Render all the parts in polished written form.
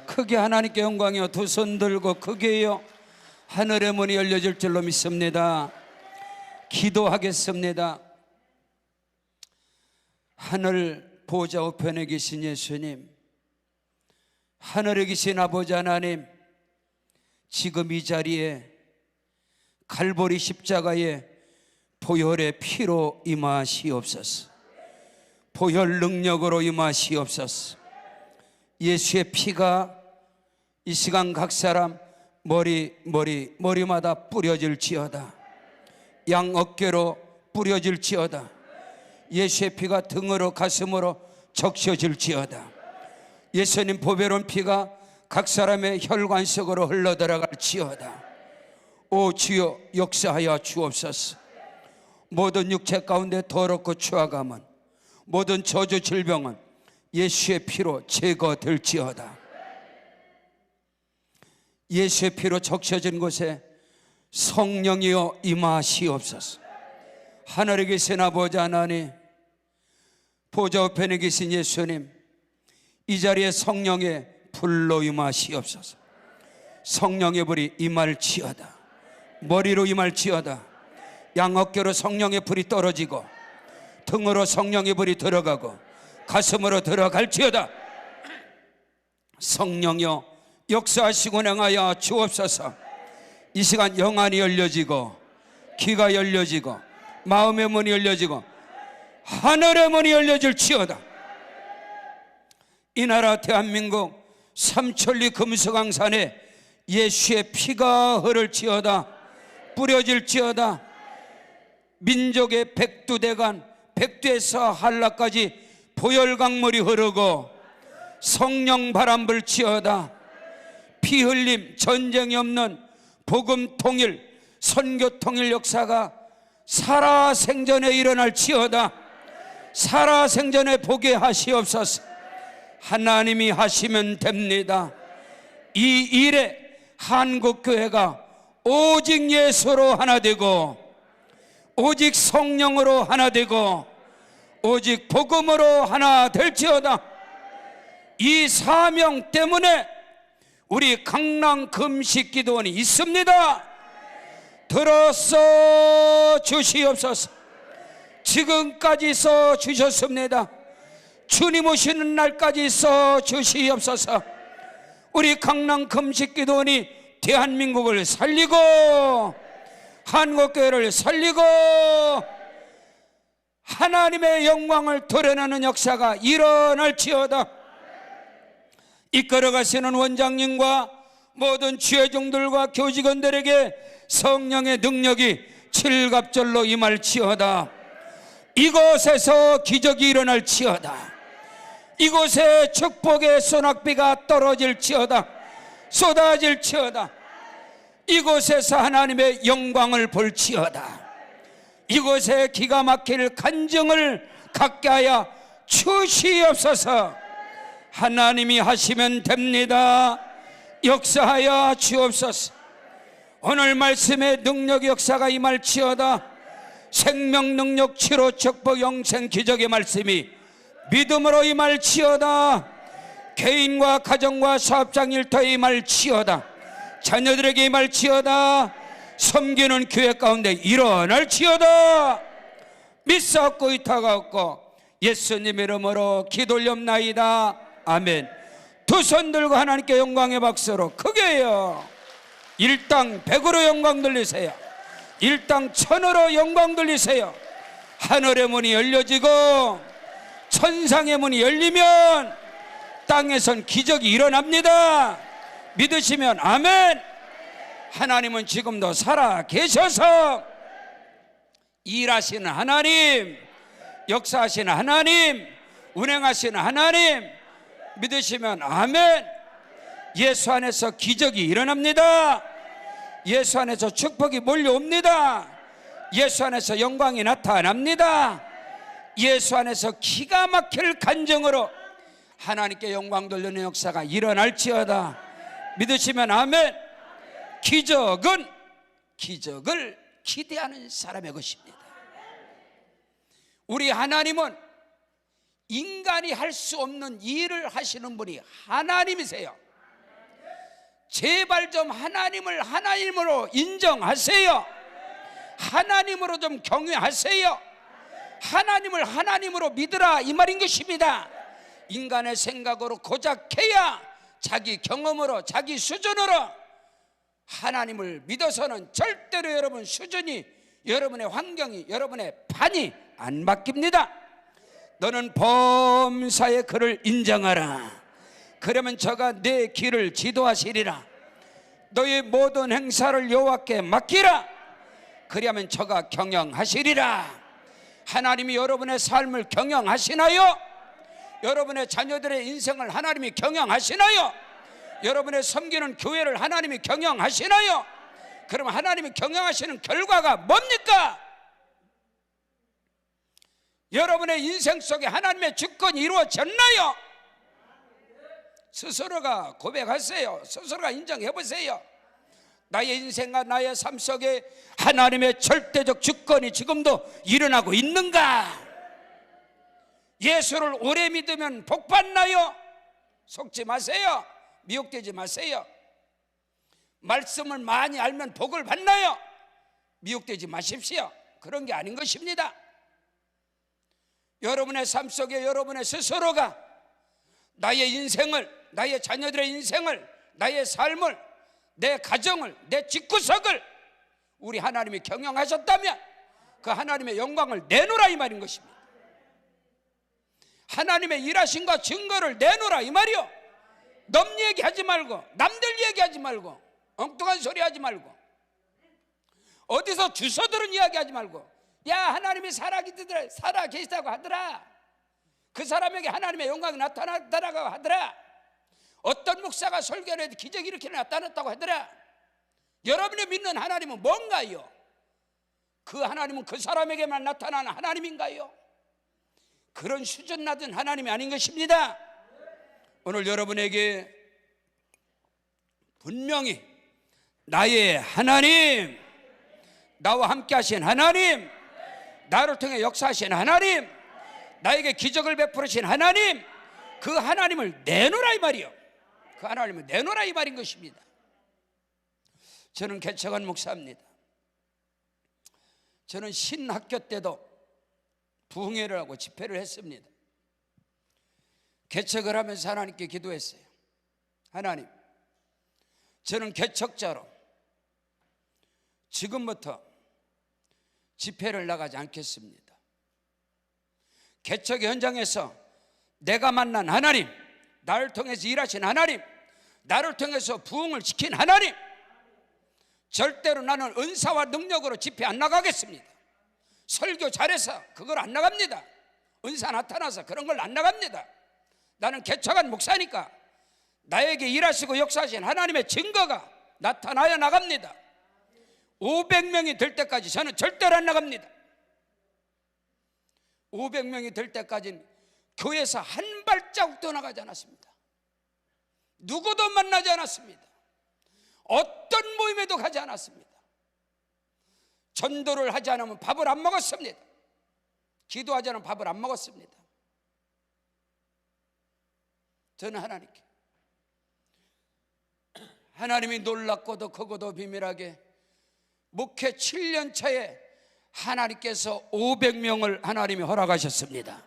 크게 하나님께 영광이요, 두 손 들고 크게요, 하늘의 문이 열려질 줄로 믿습니다. 기도하겠습니다. 하늘 보좌 우편에 계신 예수님, 하늘에 계신 아버지 하나님, 지금 이 자리에 갈보리 십자가의 보혈의 피로 임하시옵소서. 보혈 능력으로 임하시옵소서. 예수의 피가 이 시간 각 사람 머리마다 뿌려질지어다. 양 어깨로 뿌려질지어다. 예수의 피가 등으로 가슴으로 적셔질지어다. 예수님 보배로운 피가 각 사람의 혈관 속으로 흘러들어갈지어다. 오 주여, 역사하여 주옵소서. 모든 육체 가운데 더럽고 추악함은, 모든 저주 질병은 예수의 피로 제거될지어다. 예수의 피로 적셔진 곳에 성령이여 임하시옵소서. 하늘에 계신 아버지 하나님, 보좌 우편에 계신 예수님, 이 자리에 성령의 불로 임하시옵소서. 성령의 불이 임할지어다. 머리로 임할지어다. 양 어깨로 성령의 불이 떨어지고, 등으로 성령의 불이 들어가고, 가슴으로 들어갈지어다. 성령여 역사하시고 행하여 주옵소서. 이 시간 영안이 열려지고, 귀가 열려지고, 마음의 문이 열려지고, 하늘의 문이 열려질지어다. 이 나라 대한민국 삼천리 금수강산에 예수의 피가 흐를지어다. 뿌려질지어다. 민족의 백두대간, 백두에서 한라까지 보혈 강물이 흐르고 성령 바람 불지어다. 피 흘림, 전쟁이 없는 복음 통일, 선교 통일 역사가 살아생전에 일어날지어다. 살아생전에 보게 하시옵소서. 하나님이 하시면 됩니다. 이 일에 한국교회가 오직 예수로 하나 되고, 오직 성령으로 하나 되고, 오직 복음으로 하나 될지어다. 이 사명 때문에 우리 강남 금식기도원이 있습니다. 들어서 주시옵소서. 지금까지 써 주셨습니다. 주님 오시는 날까지 써 주시옵소서. 우리 강남 금식기도원이 대한민국을 살리고, 한국교회를 살리고, 하나님의 영광을 드러내는 역사가 일어날지어다. 이끌어가시는 원장님과 모든 지회종들과 교직원들에게 성령의 능력이 칠갑절로 임할지어다. 이곳에서 기적이 일어날지어다. 이곳에 축복의 소낙비가 떨어질지어다. 쏟아질지어다. 이곳에서 하나님의 영광을 볼지어다. 이곳에 기가 막힐 간증을 갖게 하여 주시옵소서. 하나님이 하시면 됩니다. 역사하여 주옵소서. 오늘 말씀의 능력 역사가 임할지어다. 생명 능력 치료 축복 영생 기적의 말씀이 믿음으로 임할지어다. 개인과 가정과 사업장 일터에 임할지어다. 자녀들에게 임할지어다. 섬기는 교회 가운데 일어날지어다. 믿사옵고 의탁하옵고 예수님 이름으로 기도올렵나이다. 아멘. 두 손 들고 하나님께 영광의 박수로 크게요. 일당 백으로 영광 돌리세요. 일당 천으로 영광 돌리세요. 하늘의 문이 열려지고 천상의 문이 열리면 땅에선 기적이 일어납니다. 믿으시면 아멘. 하나님은 지금도 살아 계셔서 일하시는 하나님, 역사하시는 하나님, 운행하시는 하나님, 믿으시면 아멘. 예수 안에서 기적이 일어납니다. 예수 안에서 축복이 몰려옵니다. 예수 안에서 영광이 나타납니다. 예수 안에서 기가 막힐 간증으로 하나님께 영광 돌리는 역사가 일어날지어다. 믿으시면 아멘. 기적은 기적을 기대하는 사람의 것입니다. 우리 하나님은 인간이 할 수 없는 일을 하시는 분이 하나님이세요. 제발 좀 하나님을 하나님으로 인정하세요. 하나님으로 좀 경외하세요. 하나님을 하나님으로 믿으라, 이 말인 것입니다. 인간의 생각으로 고작해야 자기 경험으로, 자기 수준으로 하나님을 믿어서는 절대로 여러분 수준이, 여러분의 환경이, 여러분의 판이 안 바뀝니다. 너는 범사의 그를 인정하라. 그러면 저가 내 길을 지도하시리라. 너의 모든 행사를 여호와께 맡기라. 그리하면 저가 경영하시리라. 하나님이 여러분의 삶을 경영하시나요? 여러분의 자녀들의 인생을 하나님이 경영하시나요? 여러분의 섬기는 교회를 하나님이 경영하시나요? 그럼 하나님이 경영하시는 결과가 뭡니까? 여러분의 인생 속에 하나님의 주권이 이루어졌나요? 스스로가 고백하세요. 스스로가 인정해 보세요. 나의 인생과 나의 삶 속에 하나님의 절대적 주권이 지금도 일어나고 있는가? 예수를 오래 믿으면 복 받나요? 속지 마세요. 미혹되지 마세요. 말씀을 많이 알면 복을 받나요? 미혹되지 마십시오. 그런 게 아닌 것입니다. 여러분의 삶 속에 여러분의 스스로가 나의 인생을, 나의 자녀들의 인생을, 나의 삶을, 내 가정을, 내 집구석을 우리 하나님이 경영하셨다면 그 하나님의 영광을 내놓으라, 이 말인 것입니다. 하나님의 일하심과 증거를 내놓으라, 이 말이요. 남 얘기하지 말고, 남들 얘기하지 말고, 엉뚱한 소리 하지 말고, 어디서 주워들은 이야기하지 말고, 야, 하나님이 살아 계시다고 하더라. 그 사람에게 하나님의 영광이 나타났다고 하더라. 어떤 목사가 설교를 해도 기적이 이렇게 나타났다고 하더라. 여러분이 믿는 하나님은 뭔가요? 그 하나님은 그 사람에게만 나타나는 하나님인가요? 그런 수준 낮은 하나님이 아닌 것입니다. 오늘 여러분에게 분명히 나의 하나님, 나와 함께 하신 하나님, 나를 통해 역사하신 하나님, 나에게 기적을 베푸신 하나님, 그 하나님을 내놓으라, 이 말이요. 그 하나님을 내놓으라, 이 말인 것입니다. 저는 개척한 목사입니다. 저는 신학교 때도 부흥회를 하고 집회를 했습니다. 개척을 하면서 하나님께 기도했어요. 하나님, 저는 개척자로 지금부터 집회를 나가지 않겠습니다. 개척의 현장에서 내가 만난 하나님, 나를 통해서 일하신 하나님, 나를 통해서 부흥을 시킨 하나님, 절대로 나는 은사와 능력으로 집회 안 나가겠습니다. 설교 잘해서 그걸 안 나갑니다. 은사 나타나서 그런 걸 안 나갑니다. 나는 개척한 목사니까 나에게 일하시고 역사하신 하나님의 증거가 나타나야 나갑니다. 500명이 될 때까지 저는 절대로 안 나갑니다. 500명이 될 때까지는 교회에서 한 발자국도 나가지 않았습니다. 누구도 만나지 않았습니다. 어떤 모임에도 가지 않았습니다. 전도를 하지 않으면 밥을 안 먹었습니다. 기도하지 않으면 밥을 안 먹었습니다. 저는 하나님께, 하나님이 놀랍고도 크고도 비밀하게 목회 7년 차에 하나님께서 500명을 하나님이 허락하셨습니다.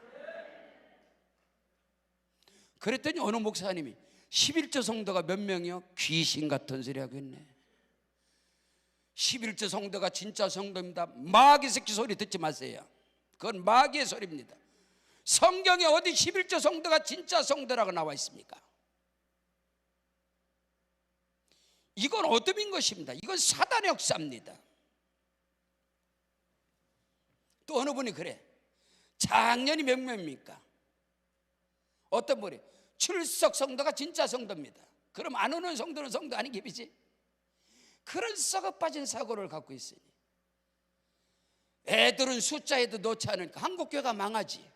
그랬더니 어느 목사님이 11조 성도가 몇 명이요? 귀신 같은 소리 하고 있네. 11조 성도가 진짜 성도입니다. 마귀 새끼 소리 듣지 마세요. 그건 마귀의 소리입니다. 성경에 어디 11조 성도가 진짜 성도라고 나와 있습니까? 이건 어둠인 것입니다. 이건 사단의 역사입니다. 또 어느 분이 그래, 작년이 몇 명입니까? 어떤 분이 출석 성도가 진짜 성도입니다. 그럼 안 오는 성도는 성도 아닌 깁이지. 그런 썩어 빠진 사고를 갖고 있으니 애들은 숫자에도 넣지 않으니까 한국교회가 망하지.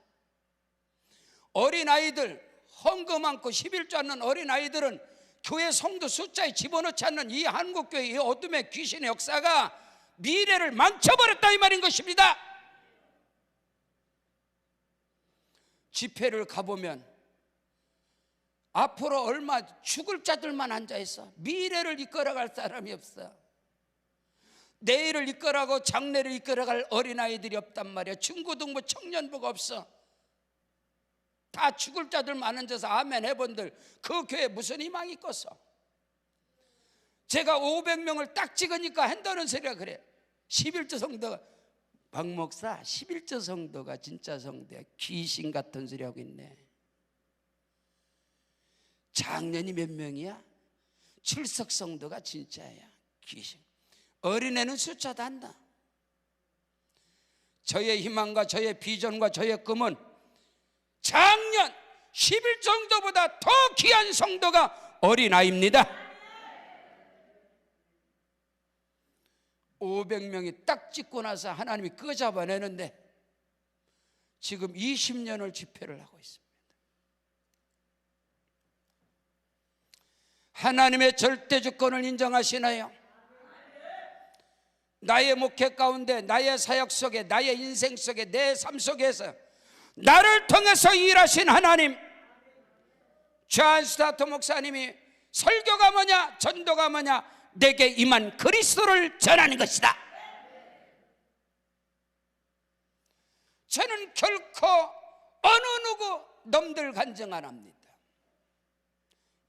어린아이들, 헌금 많고 11조 않는 어린아이들은 교회 성도 숫자에 집어넣지 않는 이 한국교회 이 어둠의 귀신의 역사가 미래를 망쳐버렸다, 이 말인 것입니다. 집회를 가보면 앞으로 얼마 죽을 자들만 앉아있어. 미래를 이끌어갈 사람이 없어. 내일을 이끌어가고 장래를 이끌어갈 어린아이들이 없단 말이야. 중고등부 청년부가 없어. 다 죽을 자들만 앉아서 아멘 해본들 그 교회에 무슨 희망이 있겠어. 제가 500명을 딱 찍으니까 한다는 소리가 그래. 11조 성도가, 박 목사 11조 성도가 진짜 성도야. 귀신 같은 소리 하고 있네. 작년이 몇 명이야? 출석 성도가 진짜야. 귀신. 어린애는 숫자도 안다. 저의 희망과 저의 비전과 저의 꿈은 작년 11조 성도보다 더 귀한 성도가 어린아이입니다. 500명이 딱 찍고 나서 하나님이 그거 잡아내는데 지금 20년을 집회를 하고 있습니다. 하나님의 절대 주권을 인정하시나요? 나의 목회 가운데, 나의 사역 속에, 나의 인생 속에, 내 삶 속에서 나를 통해서 일하신 하나님, 존 스타트 목사님이 설교가 뭐냐, 전도가 뭐냐, 내게 임한 그리스도를 전하는 것이다. 저는 결코 어느 누구 놈들 간증 안 합니다.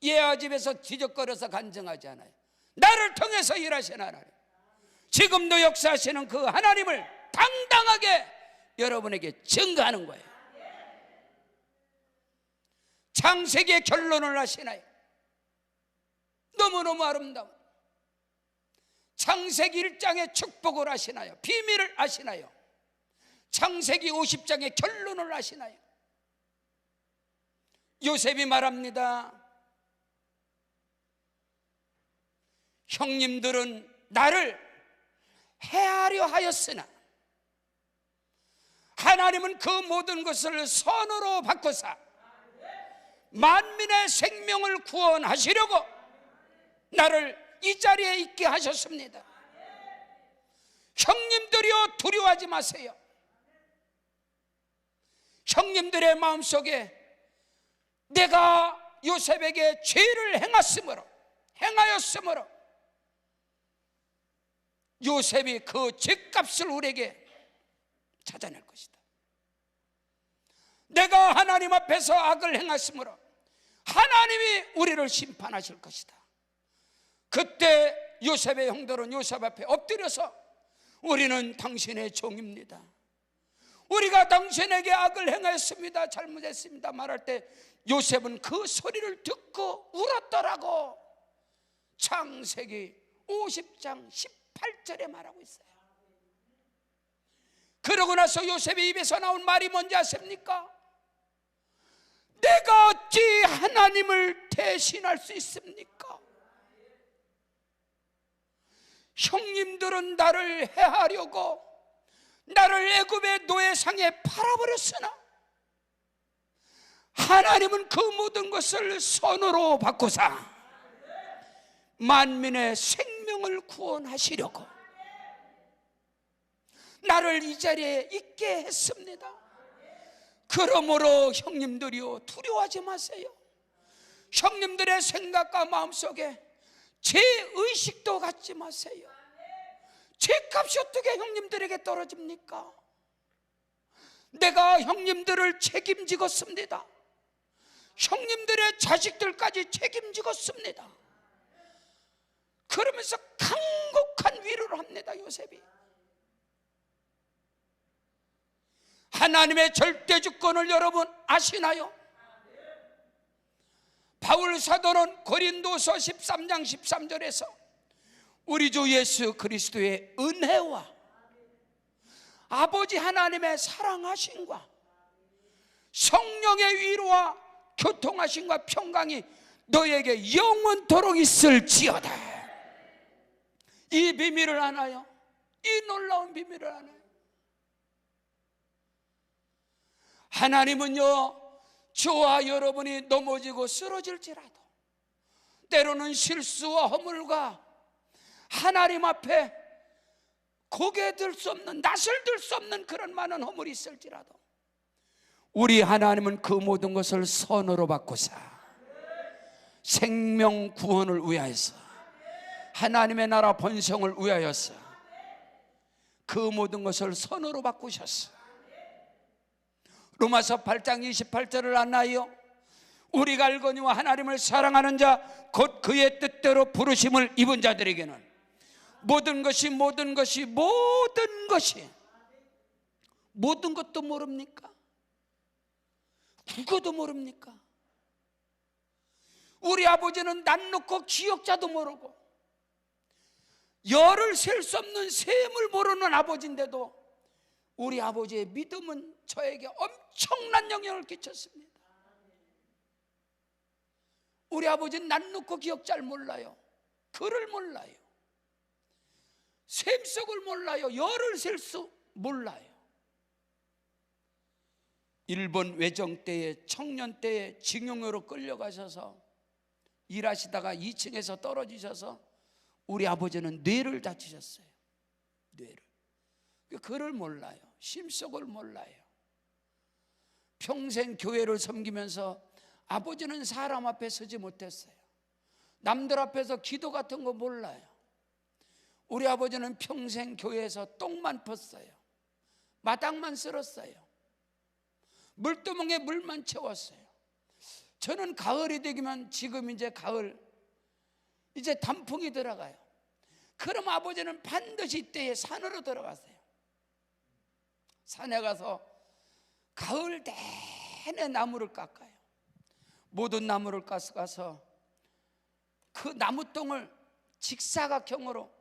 예화 집에서 뒤적거려서 간증하지 않아요. 나를 통해서 일하신 하나님, 지금도 역사하시는 그 하나님을 당당하게 여러분에게 증거하는 거예요. 창세기의 결론을 아시나요? 너무너무 아름다운 창세기 1장의 축복을 아시나요? 비밀을 아시나요? 창세기 50장의 결론을 아시나요? 요셉이 말합니다. 형님들은 나를 해하려 하였으나 하나님은 그 모든 것을 선으로 바꾸사 만민의 생명을 구원하시려고 나를 이 자리에 있게 하셨습니다. 형님들이여 두려워하지 마세요. 형님들의 마음속에 내가 요셉에게 죄를 행하였으므로 요셉이 그 죄값을 우리에게 찾아낼 것이다. 내가 하나님 앞에서 악을 행했으므로 하나님이 우리를 심판하실 것이다. 그때 요셉의 형들은 요셉 앞에 엎드려서 우리는 당신의 종입니다. 우리가 당신에게 악을 행했습니다. 잘못했습니다. 말할 때 요셉은 그 소리를 듣고 울었더라고. 창세기 50장 18절에 말하고 있어요. 그러고 나서 요셉의 입에서 나온 말이 뭔지 아십니까? 내가 어찌 하나님을 대신할 수 있습니까? 형님들은 나를 해하려고 나를 애굽의 노예상에 팔아버렸으나 하나님은 그 모든 것을 선으로 바꾸사 만민의 생명을 구원하시려고 나를 이 자리에 있게 했습니다. 그러므로 형님들이요 두려워하지 마세요. 형님들의 생각과 마음속에 죄의식도 갖지 마세요. 죄값이 어떻게 형님들에게 떨어집니까? 내가 형님들을 책임지겠습니다. 형님들의 자식들까지 책임지겠습니다. 그러면서 강곡한 위로를 합니다. 요셉이 하나님의 절대 주권을 여러분 아시나요? 바울 사도는 고린도서 13장 13절에서 우리 주 예수 그리스도의 은혜와 아버지 하나님의 사랑하심과 성령의 위로와 교통하심과 평강이 너에게 영원토록 있을지어다. 이 비밀을 아나요? 이 놀라운 비밀을 아나요? 하나님은요 저와 여러분이 넘어지고 쓰러질지라도 때로는 실수와 허물과 하나님 앞에 고개 들 수 없는, 낯을 들 수 없는 그런 많은 허물이 있을지라도 우리 하나님은 그 모든 것을 선으로 바꾸사 생명 구원을 위하여서, 하나님의 나라 번성을 위하여서 그 모든 것을 선으로 바꾸셨어. 로마서 8장 28절을 안나요? 우리가 알거니와 하나님을 사랑하는 자 곧 그의 뜻대로 부르심을 입은 자들에게는 모든 것도 모릅니까? 국어도 모릅니까? 우리 아버지는 난 놓고 기억자도 모르고 열을 셀 수 없는 셈을 모르는 아버지인데도 우리 아버지의 믿음은 저에게 엄청난 영향을 끼쳤습니다. 우리 아버지는 난 놓고 기억 잘 몰라요. 글을 몰라요. 셈속을 몰라요. 열을 셀 수 몰라요. 일본 외정 때에, 청년 때에 징용으로 끌려가셔서 일하시다가 2층에서 떨어지셔서 우리 아버지는 뇌를 다치셨어요. 뇌를. 글을 몰라요. 심속을 몰라요. 평생 교회를 섬기면서 아버지는 사람 앞에 서지 못했어요. 남들 앞에서 기도 같은 거 몰라요. 우리 아버지는 평생 교회에서 똥만 폈어요. 마당만 쓸었어요. 물두멍에 물만 채웠어요. 저는 가을이 되면, 지금 이제 가을, 이제 단풍이 들어가요. 그럼 아버지는 반드시 이때에 산으로 들어가세요. 산에 가서 가을 내내 나무를 깎아요. 모든 나무를 가서 그 나무똥을 직사각형으로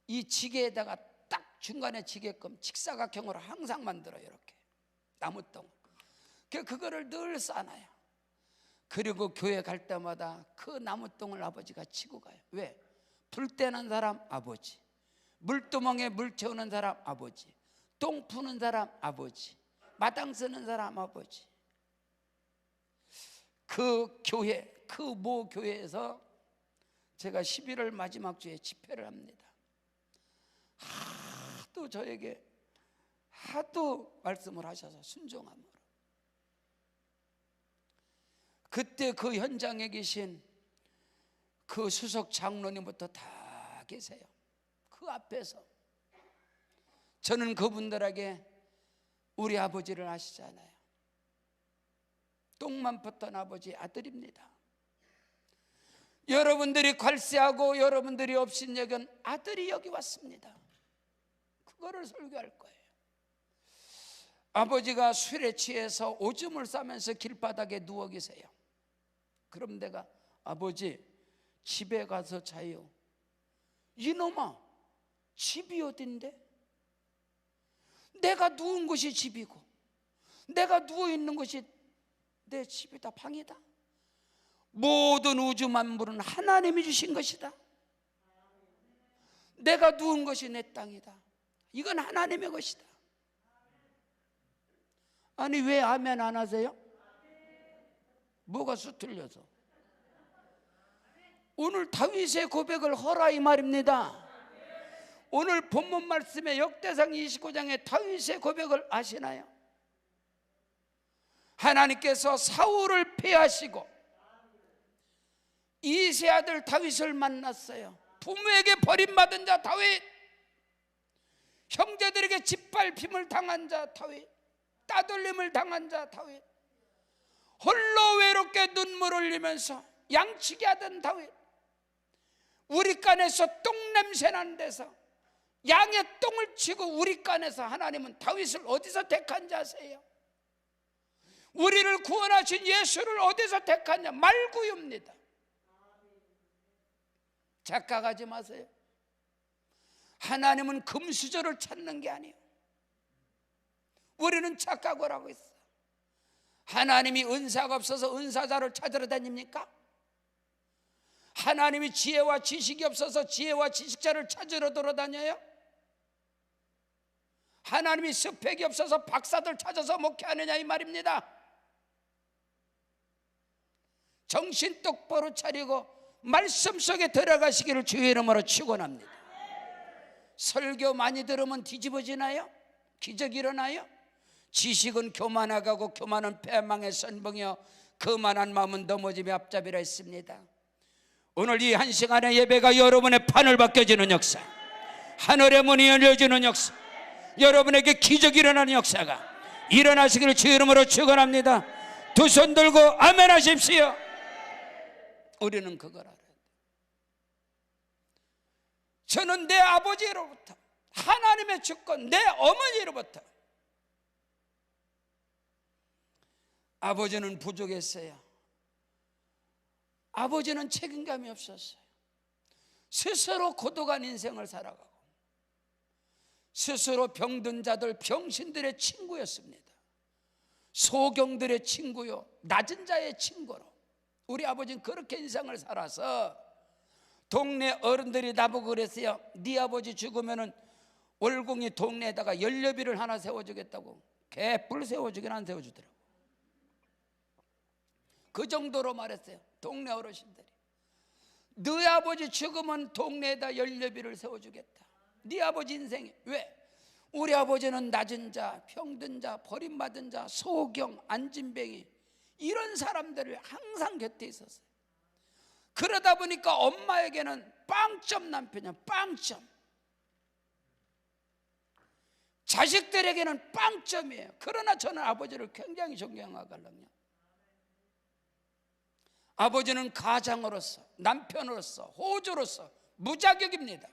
이 지게에다가 딱 중간에 지게끔 직사각형으로 항상 만들어요. 이렇게 나무똥. 그거를 늘 싸놔요. 그리고 교회 갈 때마다 그 나무똥을 아버지가 치고 가요. 왜? 불 떼는 사람 아버지, 물두멍에 물 채우는 사람 아버지, 똥 푸는 사람 아버지, 마당 쓰는 사람 아버지. 그 교회, 그 모 교회에서 제가 11월 마지막 주에 집회를 합니다. 하도 저에게 하도 말씀을 하셔서 순종함으로. 그때 그 현장에 계신 그 수석 장로님부터 다 계세요. 그 앞에서 저는 그분들에게 우리 아버지를 아시잖아요. 똥만 폈던 아버지 아들입니다. 여러분들이 괄세하고 여러분들이 업신여긴 아들이 여기 왔습니다. 그거를 설교할 거예요. 아버지가 술에 취해서 오줌을 싸면서 길바닥에 누워 계세요. 그럼 내가 아버지 집에 가서 자요. 이놈아, 집이 어딘데? 내가 누운 곳이 집이고 내가 누워있는 곳이 내 집이다, 방이다. 모든 우주 만물은 하나님이 주신 것이다. 내가 누운 것이 내 땅이다. 이건 하나님의 것이다. 아니 왜 아멘 안 하세요? 뭐가 수틀려서? 오늘 다윗의 고백을 허라 이 말입니다. 오늘 본문 말씀의 역대상 29장의 다윗의 고백을 아시나요? 하나님께서 사울을 패하시고 이세 아들 다윗을 만났어요. 부모에게 버림받은 자 다윗, 형제들에게 짓밟힘을 당한 자 다윗, 따돌림을 당한 자 다윗, 홀로 외롭게 눈물 흘리면서 양치기 하던 다윗, 우리간에서 똥냄새 나는 데서 양의 똥을 치고 우리간에서 하나님은 다윗을 어디서 택한지 아세요? 우리를 구원하신 예수를 어디서 택하냐? 말구유입니다. 착각하지 마세요. 하나님은 금수저를 찾는 게 아니에요. 우리는 착각을 하고 있어요. 하나님이 은사가 없어서 은사자를 찾으러 다닙니까? 하나님이 지혜와 지식이 없어서 지혜와 지식자를 찾으러 돌아다녀요? 하나님이 스펙이 없어서 박사들 찾아서 목회하느냐 이 말입니다. 정신 똑바로 차리고 말씀 속에 들어가시기를 주의 이름으로 축원합니다. 설교 많이 들으면 뒤집어지나요? 기적이 일어나요? 지식은 교만하고 교만은 패망의 선봉이요 그만한 마음은 넘어짐이 앞잡이라 했습니다. 오늘 이 한 시간의 예배가 여러분의 판을 바뀌어지는 역사, 하늘의 문이 열려지는 역사, 여러분에게 기적이 일어나는 역사가 일어나시기를 주의 이름으로 축원합니다. 두 손 들고 아멘 하십시오. 우리는 그걸 알아야 돼. 저는 내 아버지로부터, 하나님의 주권, 내 어머니로부터, 아버지는 부족했어요. 아버지는 책임감이 없었어요. 스스로 고독한 인생을 살아가고 스스로 병든 자들, 병신들의 친구였습니다. 소경들의 친구요, 낮은 자의 친구로 우리 아버지는 그렇게 인생을 살아서 동네 어른들이 나보고 그랬어요. 네 아버지 죽으면은 월공이 동네에다가 연료비를 하나 세워주겠다고. 개뿔 세워주긴 안 세워주더라고. 그 정도로 말했어요. 동네 어르신들이. 너희 아버지 죽으면 동네에다 연료비를 세워주겠다. 네 아버지 인생에. 왜? 우리 아버지는 낮은 자, 병든 자, 버림받은 자, 소경, 안진뱅이 이런 사람들을 항상 곁에 있었어요. 그러다 보니까 엄마에게는 빵점 남편이야. 빵점. 자식들에게는 빵점이에요. 그러나 저는 아버지를 굉장히 존경하거든요. 아버지는 가장으로서, 남편으로서, 호주로서 무자격입니다.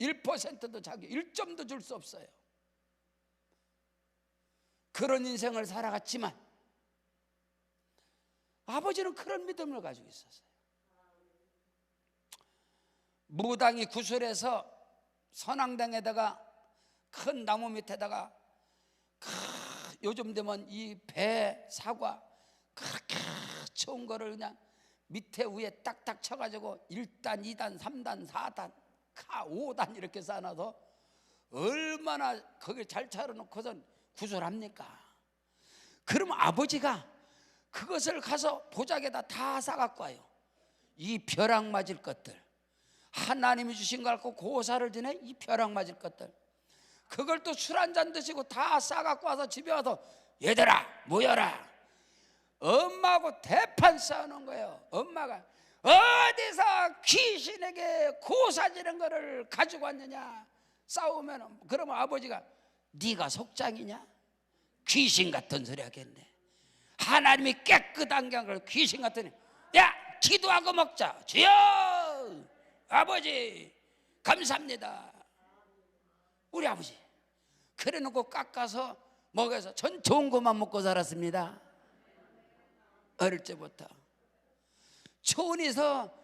1%도 자격, 1점도 줄 수 없어요. 그런 인생을 살아갔지만 아버지는 그런 믿음을 가지고 있었어요. 무당이 구슬해서 선앙당에다가 큰 나무 밑에다가 요즘 되면 이 배, 사과 그렇게 좋은 거를 그냥 밑에 위에 딱딱 쳐가지고 1단, 2단, 3단, 4단, 5단 이렇게 쌓아놔서 얼마나 거기 잘 차려놓고선 구슬합니까? 그러면 아버지가 그것을 가서 보자기에다 다 싸갖고 와요. 이 벼락 맞을 것들, 하나님이 주신 걸 갖고 고사를 지내 이 벼락 맞을 것들, 그걸 또 술 한잔 드시고 다 싸갖고 와서 집에 와서 얘들아 모여라. 엄마하고 대판 싸우는 거예요. 엄마가 어디서 귀신에게 고사 지는 거를 가지고 왔느냐 싸우면, 그러면 아버지가 네가 속장이냐? 귀신 같은 소리 하겠네. 하나님이 깨끗한 걸 귀신 같으니, 야 기도하고 먹자. 주여 아버지 감사합니다. 우리 아버지 그래 놓고 깎아서 먹여서 전 좋은 것만 먹고 살았습니다. 어릴 때부터 초원에서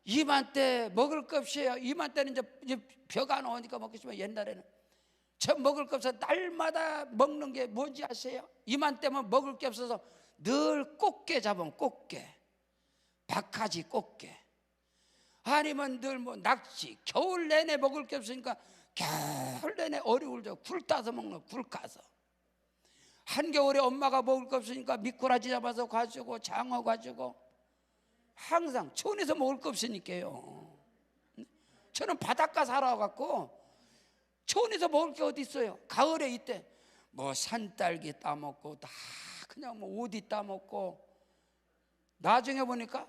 이맘때 먹을 것 없어요. 이맘때는 이제 벼가 나오니까 먹겠지만 옛날에는 저 먹을 것 없어서 날마다 먹는 게 뭔지 아세요? 이맘때면 먹을 게 없어서 늘 꽃게 잡으면 꽃게, 박하지 꽃게, 아니면 늘 뭐 낙지. 겨울 내내 먹을 게 없으니까 겨울 내내 어리굴젓 굴 따서 먹는 굴 까서. 한겨울에 엄마가 먹을 거 없으니까 미꾸라지 잡아서 가지고 장어 가지고 항상 촌에서 먹을 거 없으니까요. 저는 바닷가 살아갖고 촌에서 먹을 게 어디 있어요. 가을에 이때 뭐 산딸기 따먹고 다 그냥 뭐 오디 따먹고, 나중에 보니까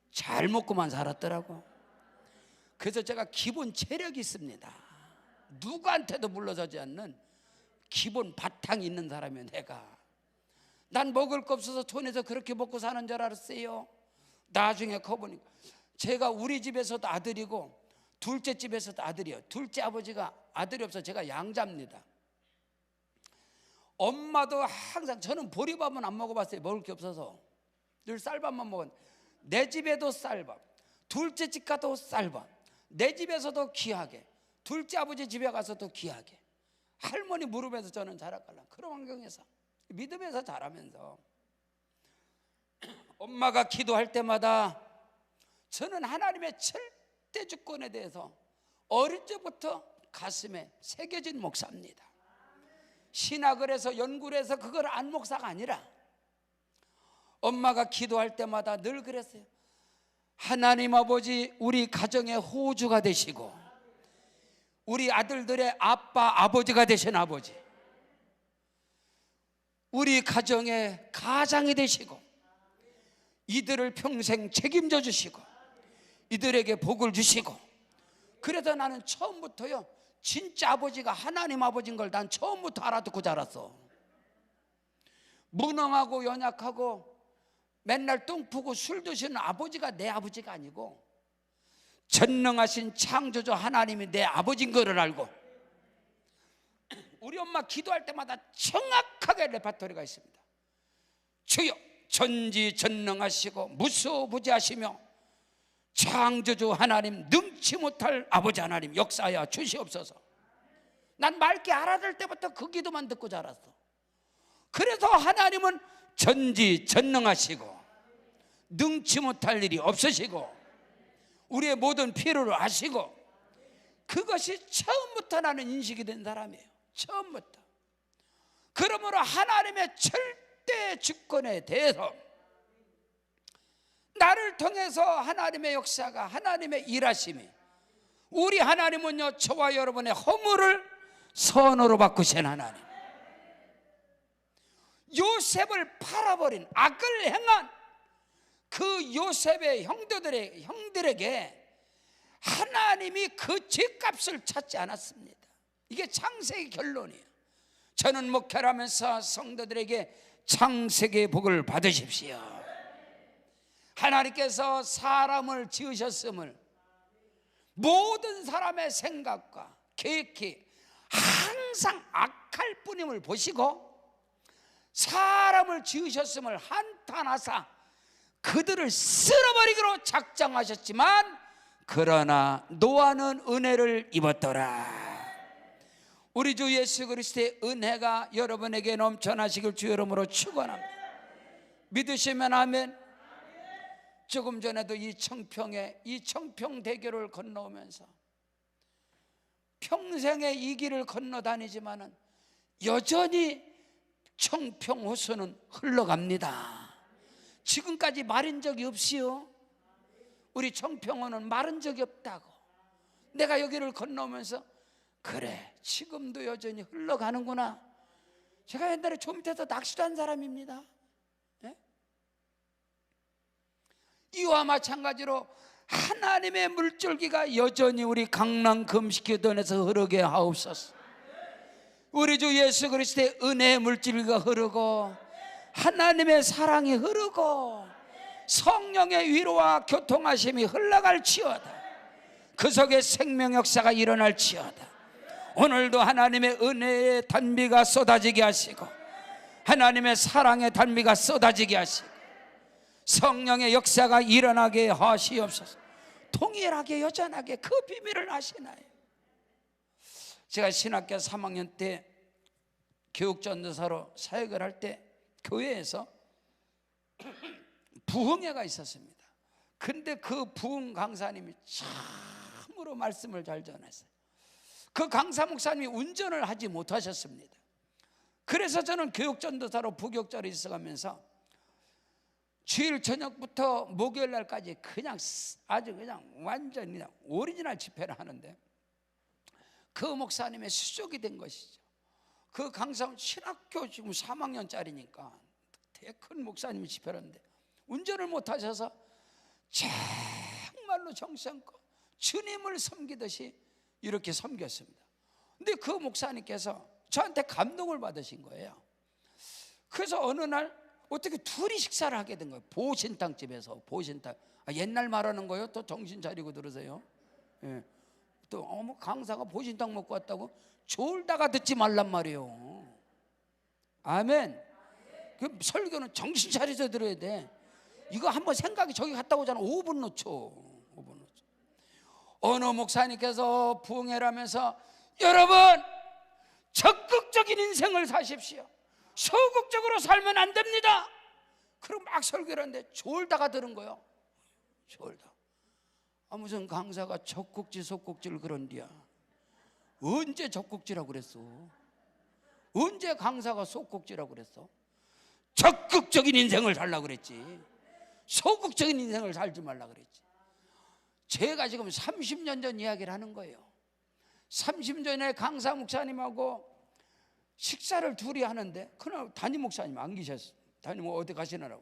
잘 먹고만 살았더라고. 그래서 제가 기본 체력이 있습니다. 누구한테도 물러서지 않는 기본 바탕이 있는 사람이에요. 난 먹을 거 없어서 촌에서 그렇게 먹고 사는 줄 알았어요. 나중에 커보니까 제가 우리 집에서도 아들이고 둘째 집에서도 아들이에요. 둘째 아버지가 아들이 없어서 제가 양자입니다. 엄마도 항상, 저는 보리밥은 안 먹어봤어요. 먹을 게 없어서 늘 쌀밥만 먹었는데, 내 집에도 쌀밥, 둘째 집 가도 쌀밥, 내 집에서도 귀하게, 둘째 아버지 집에 가서도 귀하게, 할머니 무릎에서 저는 자랐걸랑 그런 환경에서 믿음에서 자라면서 엄마가 기도할 때마다 저는 하나님의 절대 주권에 대해서 어릴 적부터 가슴에 새겨진 목사입니다. 신학을 해서 연구를 해서 그걸 안 목사가 아니라 엄마가 기도할 때마다 늘 그랬어요. 하나님 아버지 우리 가정의 호주가 되시고 우리 아들들의 아빠 아버지가 되신 아버지, 우리 가정의 가장이 되시고 이들을 평생 책임져 주시고 이들에게 복을 주시고, 그래서 나는 처음부터요 진짜 아버지가 하나님 아버지인 걸 난 처음부터 알아듣고 자랐어. 무능하고 연약하고 맨날 똥 푸고 술 드시는 아버지가 내 아버지가 아니고 전능하신 창조주 하나님이 내 아버지인 거를 알고, 우리 엄마 기도할 때마다 정확하게 레파토리가 있습니다. 주여 전지전능하시고 무소부지하시며 창조주 하나님, 능치 못할 아버지 하나님 역사하여 주시옵소서. 난 맑게 알아들 때부터 그 기도만 듣고 자랐어. 그래서 하나님은 전지전능하시고 능치 못할 일이 없으시고 우리의 모든 필요를 아시고, 그것이 처음부터 나는 인식이 된 사람이에요. 처음부터. 그러므로 하나님의 절대 주권에 대해서 나를 통해서 하나님의 역사가, 하나님의 일하심이, 우리 하나님은요 저와 여러분의 허물을 선으로 바꾸신 하나님, 요셉을 팔아버린 악을 행한 그 요셉의 형들에게 하나님이 그 죄값을 찾지 않았습니다. 이게 창세기 결론이에요. 저는 목회를 하면서 성도들에게 창세기의 복을 받으십시오. 하나님께서 사람을 지으셨음을 모든 사람의 생각과 계획이 항상 악할 뿐임을 보시고 사람을 지으셨음을 한탄하사 그들을 쓸어버리기로 작정하셨지만, 그러나 노아는 은혜를 입었더라. 우리 주 예수 그리스도의 은혜가 여러분에게 넘쳐나시길 주 이름으로 축원합니다. 믿으시면 아멘. 조금 전에도 이 청평대교를 건너오면서 평생에 이 길을 건너 다니지만은 여전히 청평호수는 흘러갑니다. 지금까지 마른 적이 없이요. 우리 청평호는 마른 적이 없다고. 내가 여기를 건너오면서 그래, 지금도 여전히 흘러가는구나. 제가 옛날에 저 밑에서 낚시도 한 사람입니다. 네? 이와 마찬가지로 하나님의 물줄기가 여전히 우리 강남 금식교단에서 흐르게 하옵소서. 우리 주 예수 그리스도의 은혜의 물줄기가 흐르고 하나님의 사랑이 흐르고 성령의 위로와 교통하심이 흘러갈지어다. 그 속에 생명 역사가 일어날지어다. 오늘도 하나님의 은혜의 단비가 쏟아지게 하시고 하나님의 사랑의 단비가 쏟아지게 하시고 성령의 역사가 일어나게 하시옵소서. 동일하게 여전하게 그 비밀을 아시나요? 제가 신학교 3학년 때 교육전도사로 사역을 할 때 교회에서 부흥회가 있었습니다. 근데 그 부흥 강사님이 참으로 말씀을 잘 전했어요. 그 강사 목사님이 운전을 하지 못하셨습니다. 그래서 저는 교육전도사로 부교육자로 있어가면서 주일 저녁부터 목요일 날까지 그냥 아주 그냥 완전히 그냥 오리지널 집회를 하는데, 그 목사님의 수족이 된 것이죠. 그 강사는 신학교 지금 3학년짜리니까 되게 큰 목사님이 집회를 하는데 운전을 못하셔서 정말로 정성껏 주님을 섬기듯이 이렇게 섬겼습니다. 근데 그 목사님께서 저한테 감동을 받으신 거예요. 그래서 어느 날 어떻게 둘이 식사를 하게 된 거예요. 보신탕집에서. 보신탕, 옛날 말하는 거예요. 또 정신 차리고 들으세요. 예. 또 어머 강사가 보신탕 먹고 왔다고 졸다가 듣지 말란 말이에요. 아멘. 그 설교는 정신 차려서 들어야 돼. 이거 한번 생각이 저기 갔다 오잖아. 5분 놓쳐. 5분 놓쳐. 어느 목사님께서 부흥회를 하면서 여러분 적극적인 인생을 사십시오. 소극적으로 살면 안 됩니다. 그리고 막 설교를 하는데 졸다가 들은 거예요. 졸다. 무슨 강사가 적극지 속극지를 그런디야. 언제 적극지라고 그랬어? 언제 강사가 속극지라고 그랬어? 적극적인 인생을 살라고 그랬지. 소극적인 인생을 살지 말라고 그랬지. 제가 지금 30년 전 이야기를 하는 거예요. 30년 전에 강사 목사님하고 식사를 둘이 하는데 그날 담임 목사님 안 계셨어요. 담임 어디 가시느라고.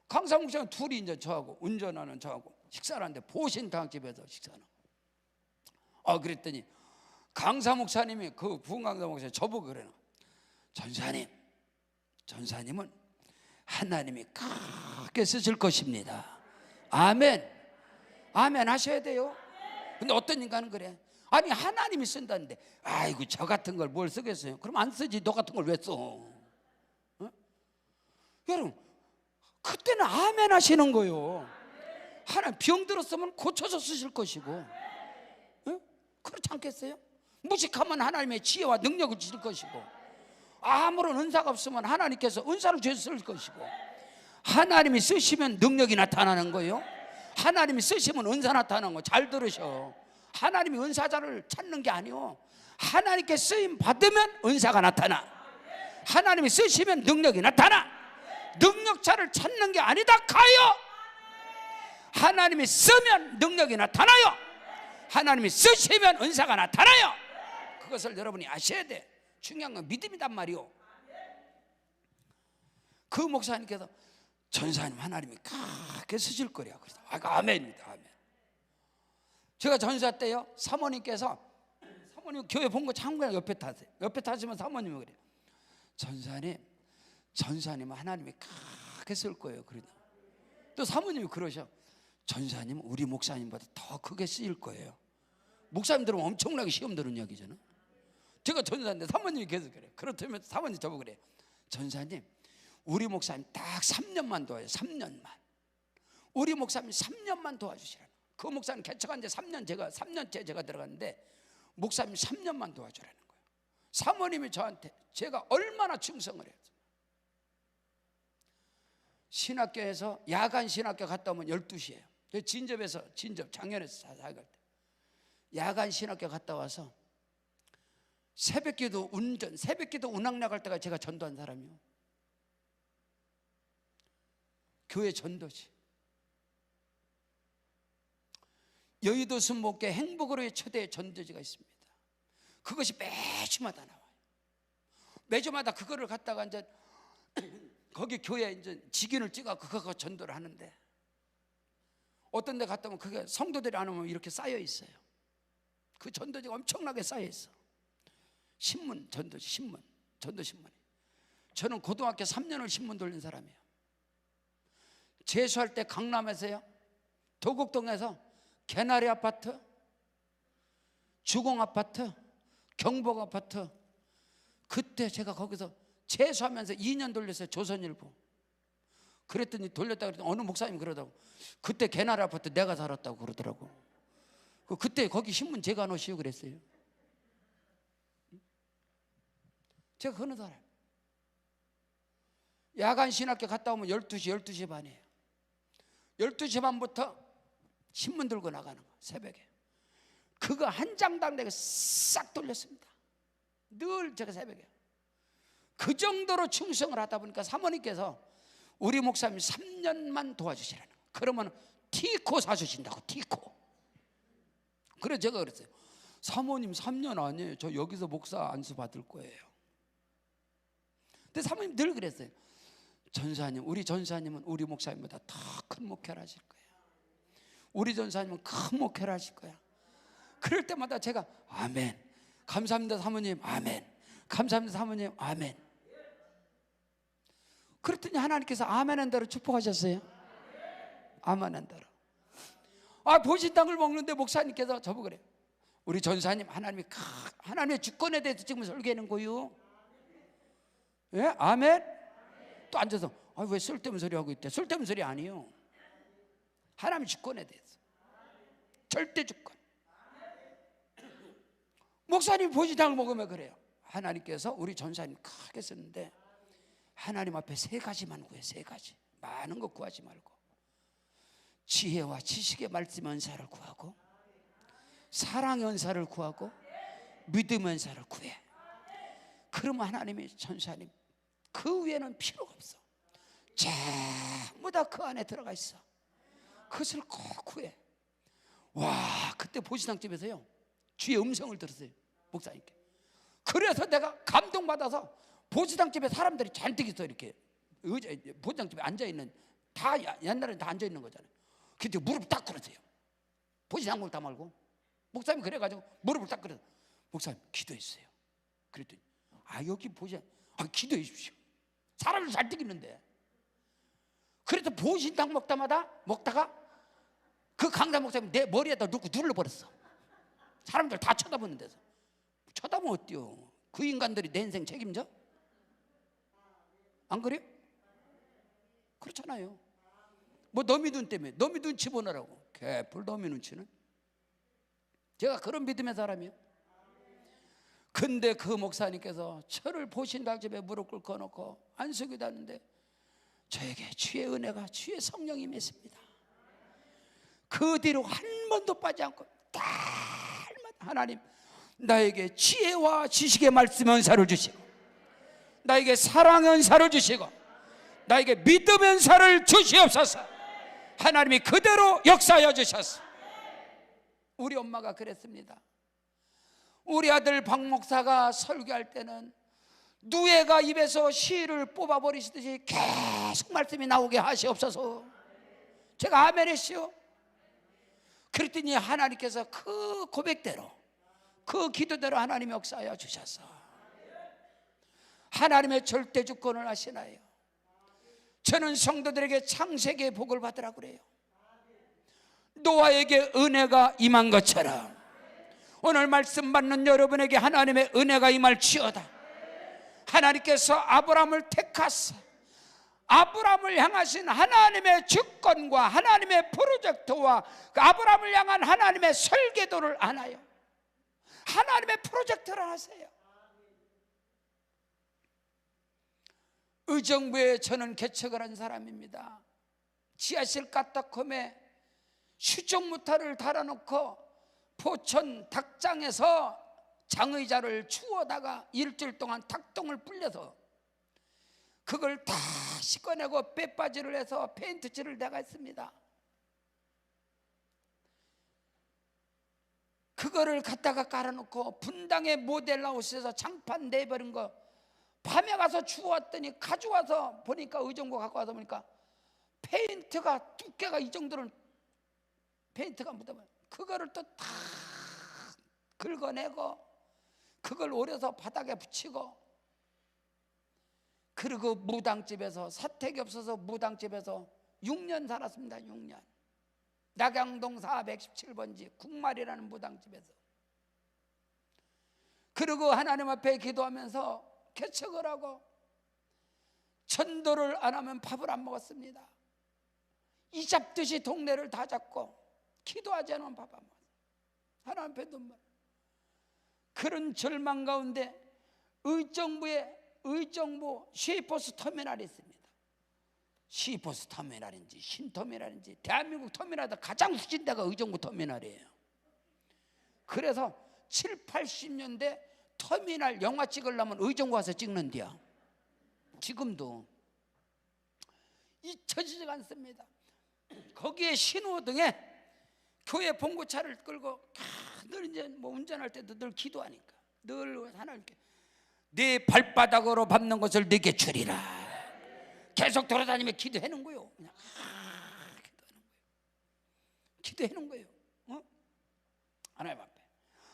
강사 목사님 둘이 이제 저하고 운전하는 저하고 식사를 하는데 보신탕집에서 식사하는. 그랬더니 강사 목사님이 그 부흥강사 목사님 저보고 그래요. 전사님은 하나님이 크게 쓰실 것입니다. 아멘. 아멘 하셔야 돼요. 근데 어떤 인간은 그래. 아니 하나님이 쓴다는데 아이고 저 같은 걸 뭘 쓰겠어요. 그럼 안 쓰지. 너 같은 걸 왜 써? 어? 여러분 그때는 아멘 하시는 거예요. 하나님 병 들었으면 고쳐서 쓰실 것이고, 어? 그렇지 않겠어요? 무식하면 하나님의 지혜와 능력을 주실 것이고, 아무런 은사가 없으면 하나님께서 은사를 주실 것이고, 하나님이 쓰시면 능력이 나타나는 거예요. 하나님이 쓰시면 은사 나타나는 거. 잘 들으셔. 하나님이 은사자를 찾는 게 아니요, 하나님께 쓰임 받으면 은사가 나타나. 하나님이 쓰시면 능력이 나타나. 능력자를 찾는 게 아니다 가요. 하나님이 쓰면 능력이 나타나요. 하나님이 쓰시면 은사가 나타나요. 그것을 여러분이 아셔야 돼. 중요한 건 믿음이단 말이요. 그 목사님께서 전사님 하나님이 크게 쓰실 거래요. 그래서 아멘입니다. 아멘. 제가 전사 때요, 사모님께서, 사모님 교회 본 거 참고야. 옆에 타세요. 옆에 타시면 사모님이 그래요. 전사님 하나님이 크게 쓸 거예요. 그러다 또 사모님이 그러셔. 전사님 우리 목사님보다 더 크게 쓰일 거예요. 목사님들은 엄청나게 시험 들은 이야기잖아. 제가 전사인데 사모님이 계속 그래요. 그렇다면 사모님 저보고 그래요. 전사님 우리 목사님 딱 3년만 도와요. 3년만. 우리 목사님 3년만 도와주시라는. 그 목사님 개척한 지 3년째 제가 들어갔는데 목사님 3년만 도와주라는 거예요. 사모님이 저한테 제가 얼마나 충성을 해요. 신학교에서 야간 신학교 갔다 오면 12시예요. 진접 작년에서 사갈 때 야간 신학교 갔다 와서 새벽기도 운항 나갈 때가 제가 전도한 사람이요. 교회 전도지. 여의도 순복교 행복으로의 초대 전도지가 있습니다. 그것이 매주마다 나와요. 매주마다 그거를 갖다가 이제 거기 교회 이제 직인을 찍어 그거 전도를 하는데, 어떤 데 갔다 오면 그게 성도들이 안 오면 이렇게 쌓여 있어요. 그 전도지가 엄청나게 쌓여 있어. 신문, 전도지, 전도신문이. 저는 고등학교 3년을 신문 돌린 사람이에요. 재수할 때 강남에서요, 도곡동에서 개나리 아파트, 주공 아파트, 경복 아파트, 그때 제가 거기서 재수하면서 2년 돌렸어요. 조선일보. 그랬더니 돌렸다 그랬더니 어느 목사님이 그러더라고. 그때 개나리 아파트 내가 살았다고 그러더라고. 그때 거기 신문 제가 넣으시오 그랬어요. 제가 그런 사람. 야간 신학교 갔다 오면 12시 반이에요. 12시 반부터 신문 들고 나가는 거, 새벽에. 그거 한 장당 내가 싹 돌렸습니다. 늘 제가 새벽에. 그 정도로 충성을 하다 보니까 사모님께서 우리 목사님 3년만 도와주시라는 거예요. 그러면 티코 사주신다고. 티코. 그래서 제가 그랬어요. 사모님 3년 아니에요. 저 여기서 목사 안수 받을 거예요. 근데 사모님 늘 그랬어요. 우리 전사님은 우리 목사님보다 더 큰 목회를 하실 거예요. 우리 전사님은 큰 목회를 하실 거야. 그럴 때마다 제가 아멘, 감사합니다 사모님, 아멘, 감사합니다 사모님, 아멘. 그랬더니 하나님께서 아멘한 대로 축복하셨어요. 아멘한 대로. 보신탕을 먹는데 목사님께서 저보고 그래요. 우리 전사님 하나님의 주권에 대해서 지금 설계하는 거요. 예? 아멘. 또 앉아서 왜 쓸데없는 소리 하고 있대. 쓸데없는 소리 아니에요. 하나님의 주권에 대해서 절대 주권. 목사님 보신탕을 먹으면 그래요. 하나님께서 우리 전사님 크게 썼는데 하나님 앞에 3가지만 구해. 3가지. 많은 거 구하지 말고 지혜와 지식의 말씀 은사를 구하고, 사랑의 은사를 구하고, 믿음의 은사를 구해. 그러면 하나님이 전사님 그 위에는 필요가 없어. 전부 다 그 안에 들어가 있어. 그것을 꼭 구해. 와, 그때 보시당집에서요 주의 음성을 들었어요. 목사님께. 그래서 내가 감동받아서 보시당집에 사람들이 잔뜩 있어. 이렇게 보시당집에 앉아있는 다 옛날에 다 앉아 있는 거잖아요. 그때 무릎 딱 꿇으세요. 보신 한국 다 말고. 목사님 그래가지고 무릎을 딱 꿇어서 목사님 기도했어요. 그랬더니 여기 보시, 기도해 주십시오. 사람을 잘 뛰기는데. 그래서 보신탕 먹다가 그 강단 목사님 내 머리에다 놓고 눌러버렸어. 사람들 다 쳐다보는 데서. 쳐다보면 어때요? 그 인간들이 내 인생 책임져? 안 그래요? 그렇잖아요. 뭐 너미 눈 때문에 너미 눈 집어넣으라고. 개뿔 너미 눈치는. 제가 그런 믿음의 사람이에요. 근데 그 목사님께서 저를 보신당 집에 무릎 꿇고 놓고 안수기도 하는데 저에게 주의 은혜가 주의 성령이 임했습니다. 그 뒤로 한 번도 빠지 않고 달마다 하나님 나에게 지혜와 지식의 말씀 은사를 주시고 나에게 사랑의 은사를 주시고 나에게 믿음의 은사를 주시옵소서. 하나님이 그대로 역사하여 주셨어. 우리 엄마가 그랬습니다. 우리 아들 박 목사가 설교할 때는 누에가 입에서 시를 뽑아버리시듯이 계속 말씀이 나오게 하시옵소서. 제가 아멘 했시오. 그랬더니 하나님께서 그 고백대로 그 기도대로 하나님이 역사하여 주셔서 하나님의 절대 주권을 하시나요? 저는 성도들에게 창세기의 복을 받으라고 그래요. 노아에게 은혜가 임한 것처럼 오늘 말씀 받는 여러분에게 하나님의 은혜가 임할지어다. 하나님께서 아브라함을 택하사 아브라함을 향하신 하나님의 주권과 하나님의 프로젝트와 그 아브라함을 향한 하나님의 설계도를 아나요? 하나님의 프로젝트를 하세요. 의정부에 저는 개척을 한 사람입니다. 지하실 까딱홈에 수정무타를 달아놓고 포천 닭장에서 장의자를 추워다가 일주일 동안 닭똥을 불려서 그걸 다 씻어내고 빼빠지를 해서 페인트칠을 내가 했습니다. 그거를 갖다가 깔아놓고 분당의 모델하우스에서 장판 내버린 거 밤에 가서 주웠더니 가져와서 보니까 의정부 갖고 와서 보니까 페인트가 두께가 이 정도는 페인트가 묻어버려. 그거를 또 다 긁어내고 그걸 오려서 바닥에 붙이고 그리고 무당집에서 사택이 없어서 무당집에서 6년 살았습니다. 6년. 낙양동 417번지 국말이라는 무당집에서. 그리고 하나님 앞에 기도하면서 개척을 하고 전도를 안 하면 밥을 안 먹었습니다. 이 잡듯이 동네를 다 잡고 기도하지 않으면 밥 안 먹었어요. 하나님 앞에 눈물. 그런 절망 가운데 의정부 시외버스 터미널이 있습니다. 시외버스 터미널인지 신터미널인지 대한민국 터미널에서 가장 후진 데가 의정부 터미널이에요. 그래서 7, 80년대 터미널 영화 찍으려면 의정부 와서 찍는데요. 지금도 잊혀지지가 않습니다. 거기에 신호등에 교회 봉고차를 끌고 늘 이제 뭐 운전할 때도 늘 기도하니까 늘 하나님께 네 발바닥으로 밟는 것을 내게 주리라. 계속 돌아다니며 기도하는 거예요. 그냥 기도하는 거예요. 하나님 앞에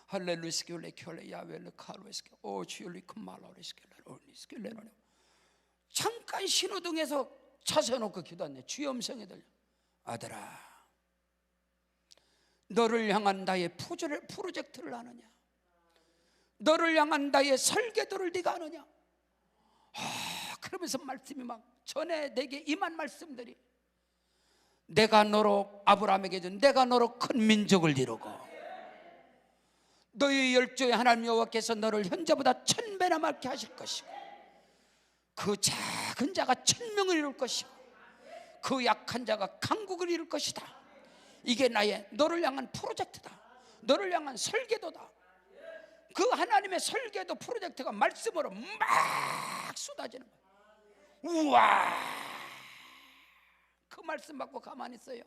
할렐루야스케올레 켤레 야벨레 카로스케 오 주열리 큰말로레스케 오니스케레 잠깐 신호등에서 차 세워놓고 기도하네. 주의 음성이 들려. 아들아 너를 향한 나의 프로젝트를 아느냐? 너를 향한 나의 설계도를 네가 아느냐? 그러면서 말씀이 막 전에 내게 임한 말씀들이 내가 너로 아브라함에게 준 내가 너로 큰 민족을 이루고 너의 열조의 하나님 여호와께서 너를 현재보다 1000배나 많게 하실 것이고 그 작은 자가 1000명을 이룰 것이고 그 약한 자가 강국을 이룰 것이다. 이게 나의 너를 향한 프로젝트다. 너를 향한 설계도다. 그 하나님의 설계도 프로젝트가 말씀으로 막 쏟아지는 거예요. 우와, 그 말씀 받고 가만히 있어요.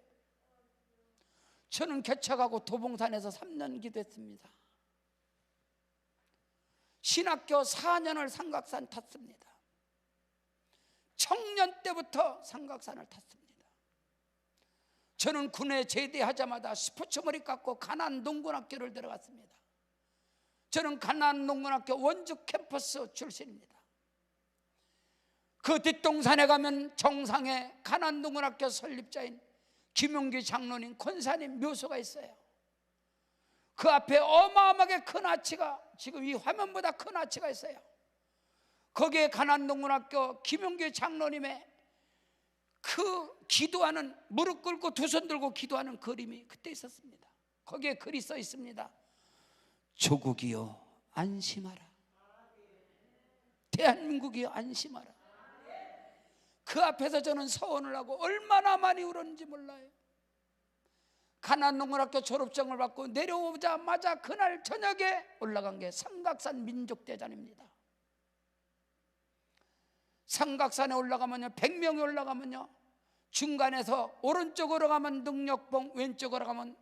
저는 개척하고 도봉산에서 3년 기도했습니다. 신학교 4년을 삼각산 탔습니다. 청년 때부터 삼각산을 탔습니다. 저는 군에 제대하자마자 스포츠머리 깎고 가나안 농군학교를 들어갔습니다. 저는 가나안 농군학교 원주 캠퍼스 출신입니다. 그 뒷동산에 가면 정상에 가나안 농군학교 설립자인 김용기 장로님, 권사님 묘소가 있어요. 그 앞에 어마어마하게 큰 아치가, 지금 이 화면보다 큰 아치가 있어요. 거기에 가나안 농군학교 김용기 장로님의 그 기도하는, 무릎 꿇고 두 손 들고 기도하는 그림이 그때 있었습니다. 거기에 글이 써 있습니다. 조국이여 안심하라. 대한민국이여 안심하라. 그 앞에서 저는 서원을 하고 얼마나 많이 울었는지 몰라요. 가나안 농군학교 졸업장을 받고 내려오자마자 그날 저녁에 올라간 게 삼각산 민족대전입니다. 삼각산에 올라가면요, 100명이 올라가면요, 중간에서 오른쪽으로 가면 능력봉, 왼쪽으로 가면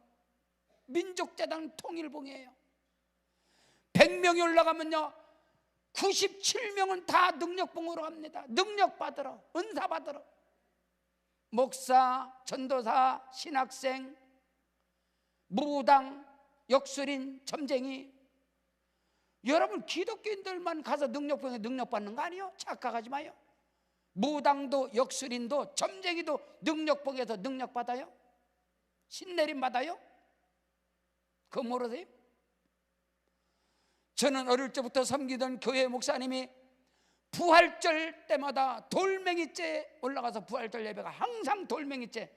민족대당 통일봉이에요. 100명이 올라가면요 97명은 다 능력봉으로 갑니다. 능력 받으러, 은사 받으러. 목사, 전도사, 신학생, 무당, 역술인, 점쟁이. 여러분 기독교인들만 가서 능력봉에 능력 받는 거 아니에요? 착각하지 마요. 무당도, 역술인도, 점쟁이도 능력봉에서 능력 받아요? 신내림 받아요? 그거 모르세요? 저는 어릴 때부터 섬기던 교회 목사님이 부활절 때마다 돌멩이째 올라가서 부활절 예배가 항상 돌멩이째,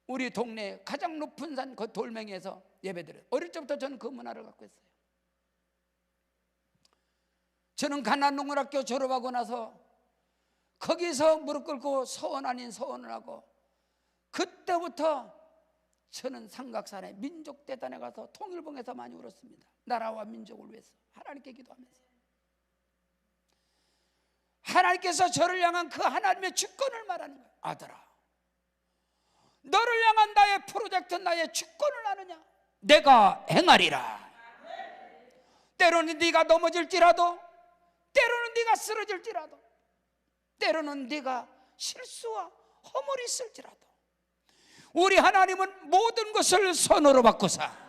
우리 동네 가장 높은 산 그 돌멩이에서 예배드려요. 어릴 때부터 저는 그 문화를 갖고 있어요. 저는 가나안 농군학교 졸업하고 나서 거기서 무릎 꿇고 서원 아닌 서원을 하고, 그때부터 저는 삼각산에 민족대단에 가서 통일봉에서 많이 울었습니다. 나라와 민족을 위해서 하나님께 기도하면서. 하나님께서 저를 향한 그 하나님의 주권을 말하는 거예요. 아들아, 너를 향한 나의 프로젝트, 나의 주권을 아느냐? 내가 행하리라. 때로는 네가 넘어질지라도, 때로는 네가 쓰러질지라도, 때로는 네가 실수와 허물이 있을지라도, 우리 하나님은 모든 것을 선으로 바꾸사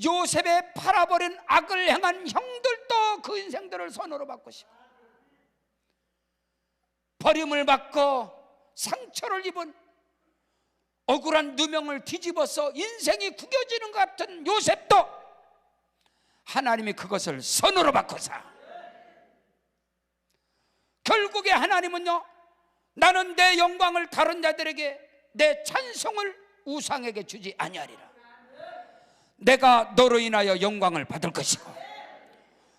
요셉의 팔아버린 악을 행한 형들도 그 인생들을 선으로 바꾸시고, 버림을 받고 상처를 입은 억울한 누명을 뒤집어서 인생이 구겨지는 것 같은 요셉도 하나님이 그것을 선으로 바꾸사 결국에 하나님은요, 나는 내 영광을 다른 자들에게, 내 찬송을 우상에게 주지 아니하리라. 내가 너로 인하여 영광을 받을 것이고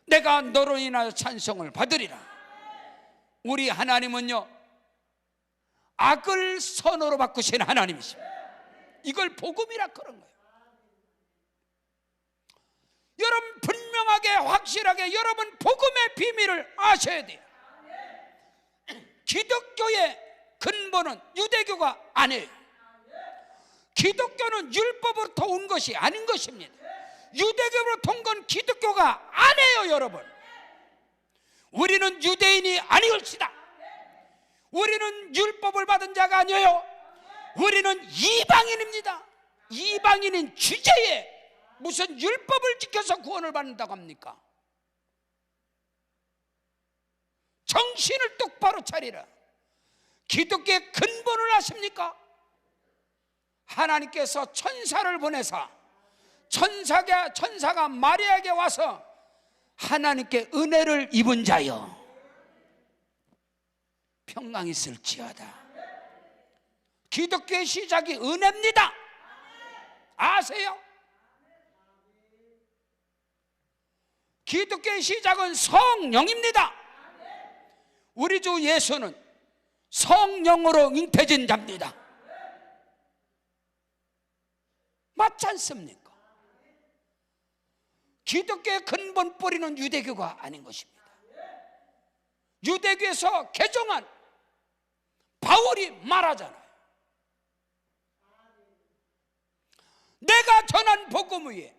내가 너로 인하여 찬송을 받으리라. 우리 하나님은요, 악을 선으로 바꾸신 하나님이십니다. 이걸 복음이라 그런 거예요. 여러분 분명하게 확실하게 여러분 복음의 비밀을 아셔야 돼요. 기독교의 근본은 유대교가 아니에요. 기독교는 율법으로부터 온 것이 아닌 것입니다. 유대교로부터 온 건 기독교가 아니에요. 여러분, 우리는 유대인이 아니올시다. 우리는 율법을 받은 자가 아니에요. 우리는 이방인입니다. 이방인인 주제에 무슨 율법을 지켜서 구원을 받는다고 합니까? 정신을 똑바로 차리라. 기독교의 근본을 아십니까? 하나님께서 천사를 보내사 천사가 마리아에게 와서 하나님께 은혜를 입은 자여 평강 있을지어다. 기독교의 시작이 은혜입니다. 아세요? 기독교의 시작은 성령입니다. 우리 주 예수는 성령으로 잉태진 자입니다. 맞지 않습니까? 기독교의 근본 뿌리는 유대교가 아닌 것입니다. 유대교에서 개종한 바울이 말하잖아요. 내가 전한 복음 위에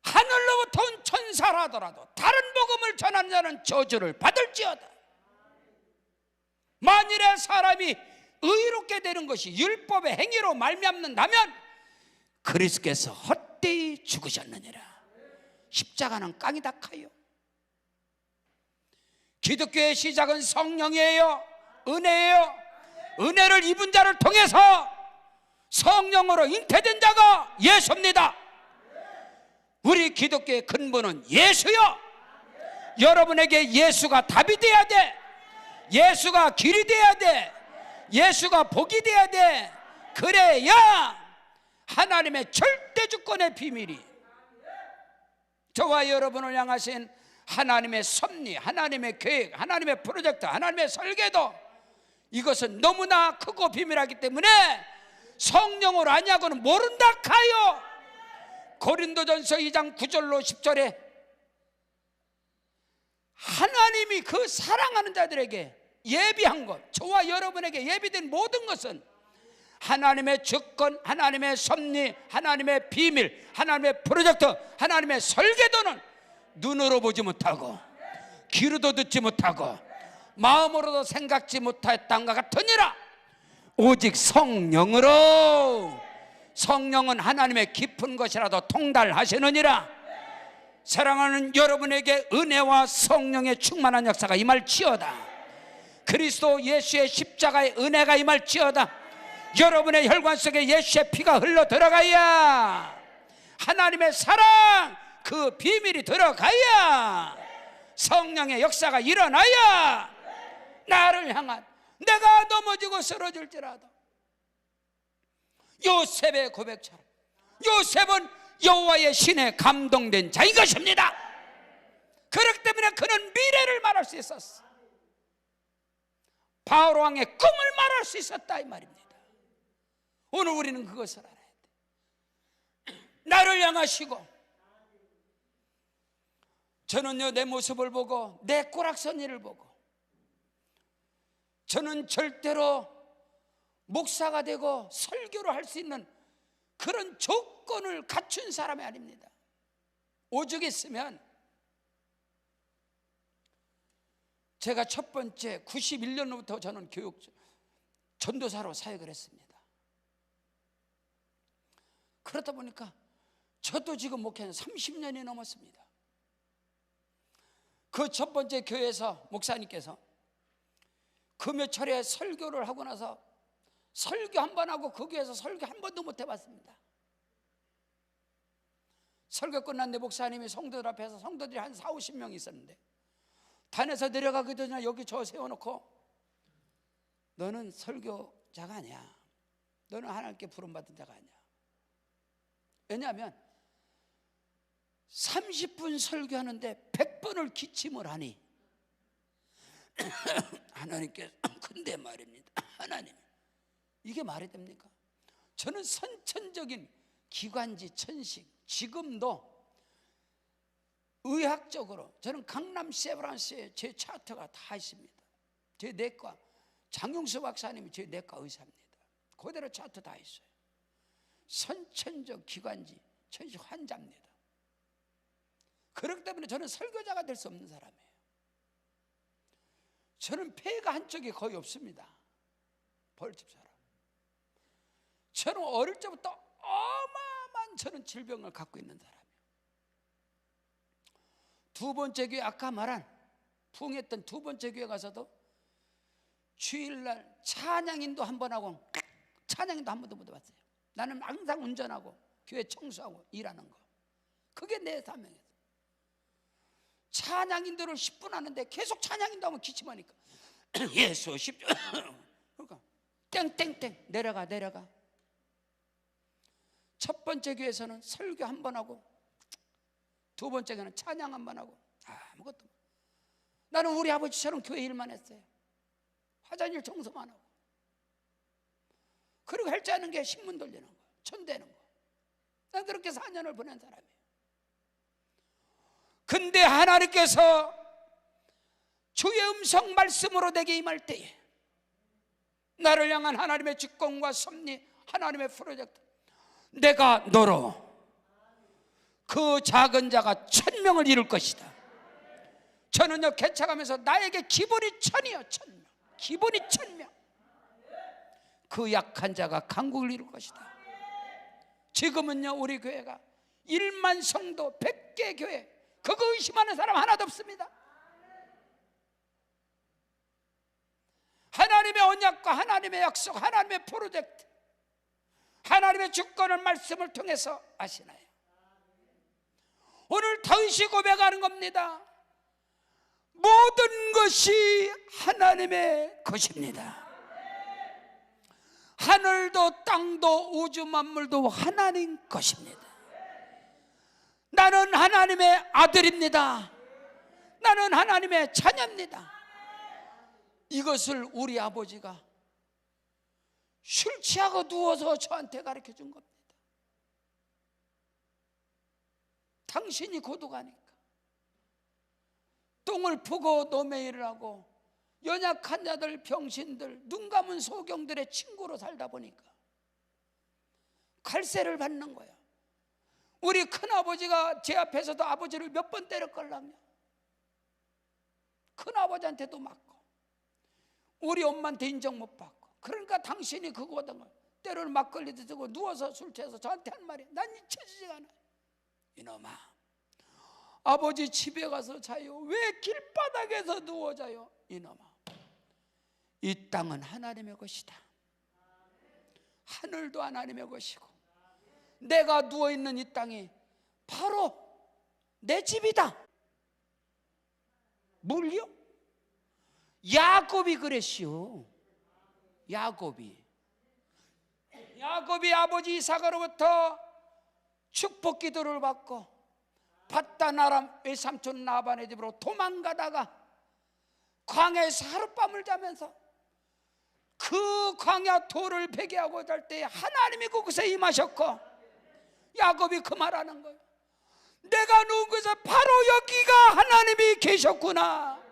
하늘로부터 온 천사라더라도 다른 복음을 전하는 자는 저주를 받을지어다. 만일에 사람이 의롭게 되는 것이 율법의 행위로 말미암는다면 그리스도께서 헛되이 죽으셨느니라. 십자가는 깡이다 카요. 기독교의 시작은 성령이에요. 은혜예요. 은혜를 입은 자를 통해서 성령으로 잉태된 자가 예수입니다. 우리 기독교의 근본은 예수요. 여러분에게 예수가 답이 돼야 돼. 예수가 길이 돼야 돼. 예수가 복이 돼야 돼. 그래야 하나님의 절대 주권의 비밀이, 저와 여러분을 향하신 하나님의 섭리, 하나님의 계획, 하나님의 프로젝트, 하나님의 설계도, 이것은 너무나 크고 비밀하기 때문에 성령으로 아니하고는 모른다 카요. 고린도전서 2장 9절로 10절에 하나님이 그 사랑하는 자들에게 예비한 것, 저와 여러분에게 예비된 모든 것은 하나님의 주권, 하나님의 섭리, 하나님의 비밀, 하나님의 프로젝트, 하나님의 설계도는 눈으로 보지 못하고 귀로도 듣지 못하고 마음으로도 생각지 못했던가 같으니라. 오직 성령으로, 성령은 하나님의 깊은 것이라도 통달하시느니라. 사랑하는 여러분에게 은혜와 성령의 충만한 역사가 임할지어다. 그리스도 예수의 십자가의 은혜가 임할지어다. 여러분의 혈관 속에 예수의 피가 흘러 들어가야, 하나님의 사랑 그 비밀이 들어가야, 성령의 역사가 일어나야 나를 향한, 내가 넘어지고 쓰러질지라도 요셉의 고백처럼 요셉은 여호와의 신에 감동된 자인 것입니다. 그렇기 때문에 그는 미래를 말할 수 있었어. 바울 왕의 꿈을 말할 수 있었다 이 말입니다. 오늘 우리는 그것을 알아야 돼. 나를 향하시고, 저는요 내 모습을 보고 내 꼬락서니를 보고, 저는 절대로 목사가 되고 설교를 할 수 있는 그런 조건을 갖춘 사람이 아닙니다. 오죽 있으면 제가 첫 번째 91년부터 저는 교육 전도사로 사역을 했습니다. 그러다 보니까 저도 지금 목회는 30년이 넘었습니다. 그 첫 번째 교회에서 목사님께서 금요철에 설교를 하고 나서 설교 한 번 하고 그 교회에서 설교 한 번도 못 해봤습니다. 설교 끝났는데 목사님이 성도들 앞에서, 성도들이 한 40-50명 있었는데 단에서 내려가기 전에 여기 저 세워놓고, 너는 설교자가 아니야. 너는 하나님께 부름받은 자가 아니야. 왜냐하면 30분 설교하는데 100번을 기침을 하니 하나님께서, 근데 말입니다, 하나님, 이게 말이 됩니까? 저는 선천적인 기관지 천식, 지금도 의학적으로 저는 강남 세브란스에 제 차트가 다 있습니다. 제 내과, 장용수 박사님이 제 내과 의사입니다. 그대로 차트 다 있어요. 선천적 기관지 천식 환자입니다. 그렇기 때문에 저는 설교자가 될 수 없는 사람이에요. 저는 폐가 한쪽이 거의 없습니다. 벌집처럼. 저는 어릴 때부터 어마어마한 저는 질병을 갖고 있는 사람이에요. 두 번째 교회, 아까 말한 부흥했던 두 번째 교회 가서도 주일날 찬양인도 한 번 하고 찬양인도 한 번도 못 해봤어요. 나는 항상 운전하고 교회 청소하고 일하는 거, 그게 내 사명이었어요. 찬양인도를 10분 하는데 계속 찬양인도 하면 기침하니까 예수 10분 그러니까 땡땡땡 내려가. 첫 번째 교회에서는 설교 한 번 하고 두 번째 교회는 찬양 한 번 하고 아무것도. 나는 우리 아버지처럼 교회 일만 했어요. 화장실 청소만 하고. 그리고 할 줄 아는 게 신문 돌리는 거, 천대는 거. 난 그렇게 4년을 보낸 사람이에요. 근데 하나님께서 주의 음성 말씀으로 내게 임할 때에 나를 향한 하나님의 주권과 섭리, 하나님의 프로젝트, 내가 너로 그 작은 자가 1000명을 이룰 것이다. 저는요 개척하면서 나에게 기본이 1000이요. 1000명. 기본이 1000명. 그 약한 자가 강국을 이룰 것이다. 지금은요 우리 교회가 1만 성도 100개 교회, 그거 의심하는 사람 하나도 없습니다. 하나님의 언약과 하나님의 약속, 하나님의 프로젝트, 하나님의 주권을 말씀을 통해서 아시나요? 오늘 다윗이 고백하는 겁니다. 모든 것이 하나님의 것입니다. 하늘도 땅도 우주 만물도 하나님 것입니다. 나는 하나님의 아들입니다. 나는 하나님의 자녀입니다. 이것을 우리 아버지가 술 취하고 누워서 저한테 가르쳐 준 겁니다. 당신이 고독하니까 똥을 푸고 노매일을 하고 연약한 자들, 병신들, 눈 감은 소경들의 친구로 살다 보니까 갈세를 받는 거야. 우리 큰아버지가 제 앞에서도 아버지를 몇 번 때렸걸랑요. 큰아버지한테도 맞고 우리 엄마한테 인정 못 받고. 그러니까 당신이 그거거든. 때로는 막걸리도 드고 누워서 술 취해서 저한테 한 말이, 난 잊혀지지가 않아. 이놈아, 아버지 집에 가서 자요. 왜 길바닥에서 누워 자요? 이놈아, 이 땅은 하나님의 것이다. 하늘도 하나님의 것이고 내가 누워있는 이 땅이 바로 내 집이다. 뭘요? 야곱이 그랬시오. 야곱이 아버지 이삭으로부터 축복 기도를 받고 밧단 아람 외삼촌 라반의 집으로 도망가다가 광야에서 하룻밤을 자면서 그 광야 돌을 베개하고 잘 때 하나님이 그곳에 임하셨고, 야곱이 그 말하는 거예요. 내가 누운 곳에 바로 여기가 하나님이 계셨구나.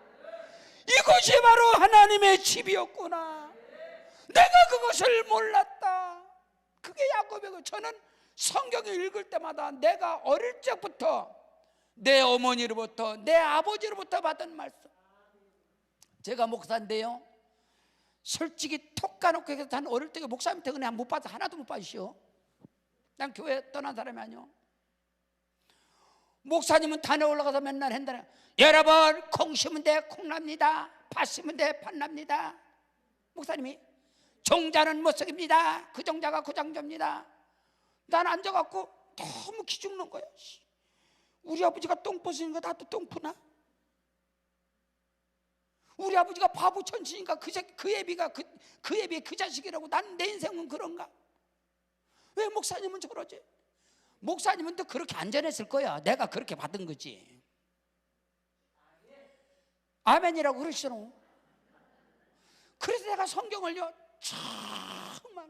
이곳이 바로 하나님의 집이었구나. 내가 그것을 몰랐다. 그게 야곱이고, 저는 성경을 읽을 때마다 내가 어릴 적부터 내 어머니로부터 내 아버지로부터 받은 말씀. 제가 목사인데요, 솔직히 톡 까놓고 해서 난 어릴 때 목사님한테 은혜 못 받아, 하나도 못 받으시오. 난 교회 떠난 사람이 아니오. 목사님은 단에 올라가서 맨날 한다네. 여러분, 콩 심은 데 콩 납니다. 팥 심은 데 팥 납니다. 목사님이 종자는 못 속입니다. 그 종자가 그 종자입니다. 난 앉아갖고 너무 기죽는 거야. 우리 아버지가 똥 벗으니까 나도 똥 푸나? 우리 아버지가 바보 천치니까 그 애비가 그 애비 그 자식이라고 나는 내 인생은 그런가? 왜 목사님은 저러지? 목사님은 또 그렇게 안전했을 거야. 내가 그렇게 받은 거지. 아멘이라고 그러시잖아. 그래서 내가 성경을요 정말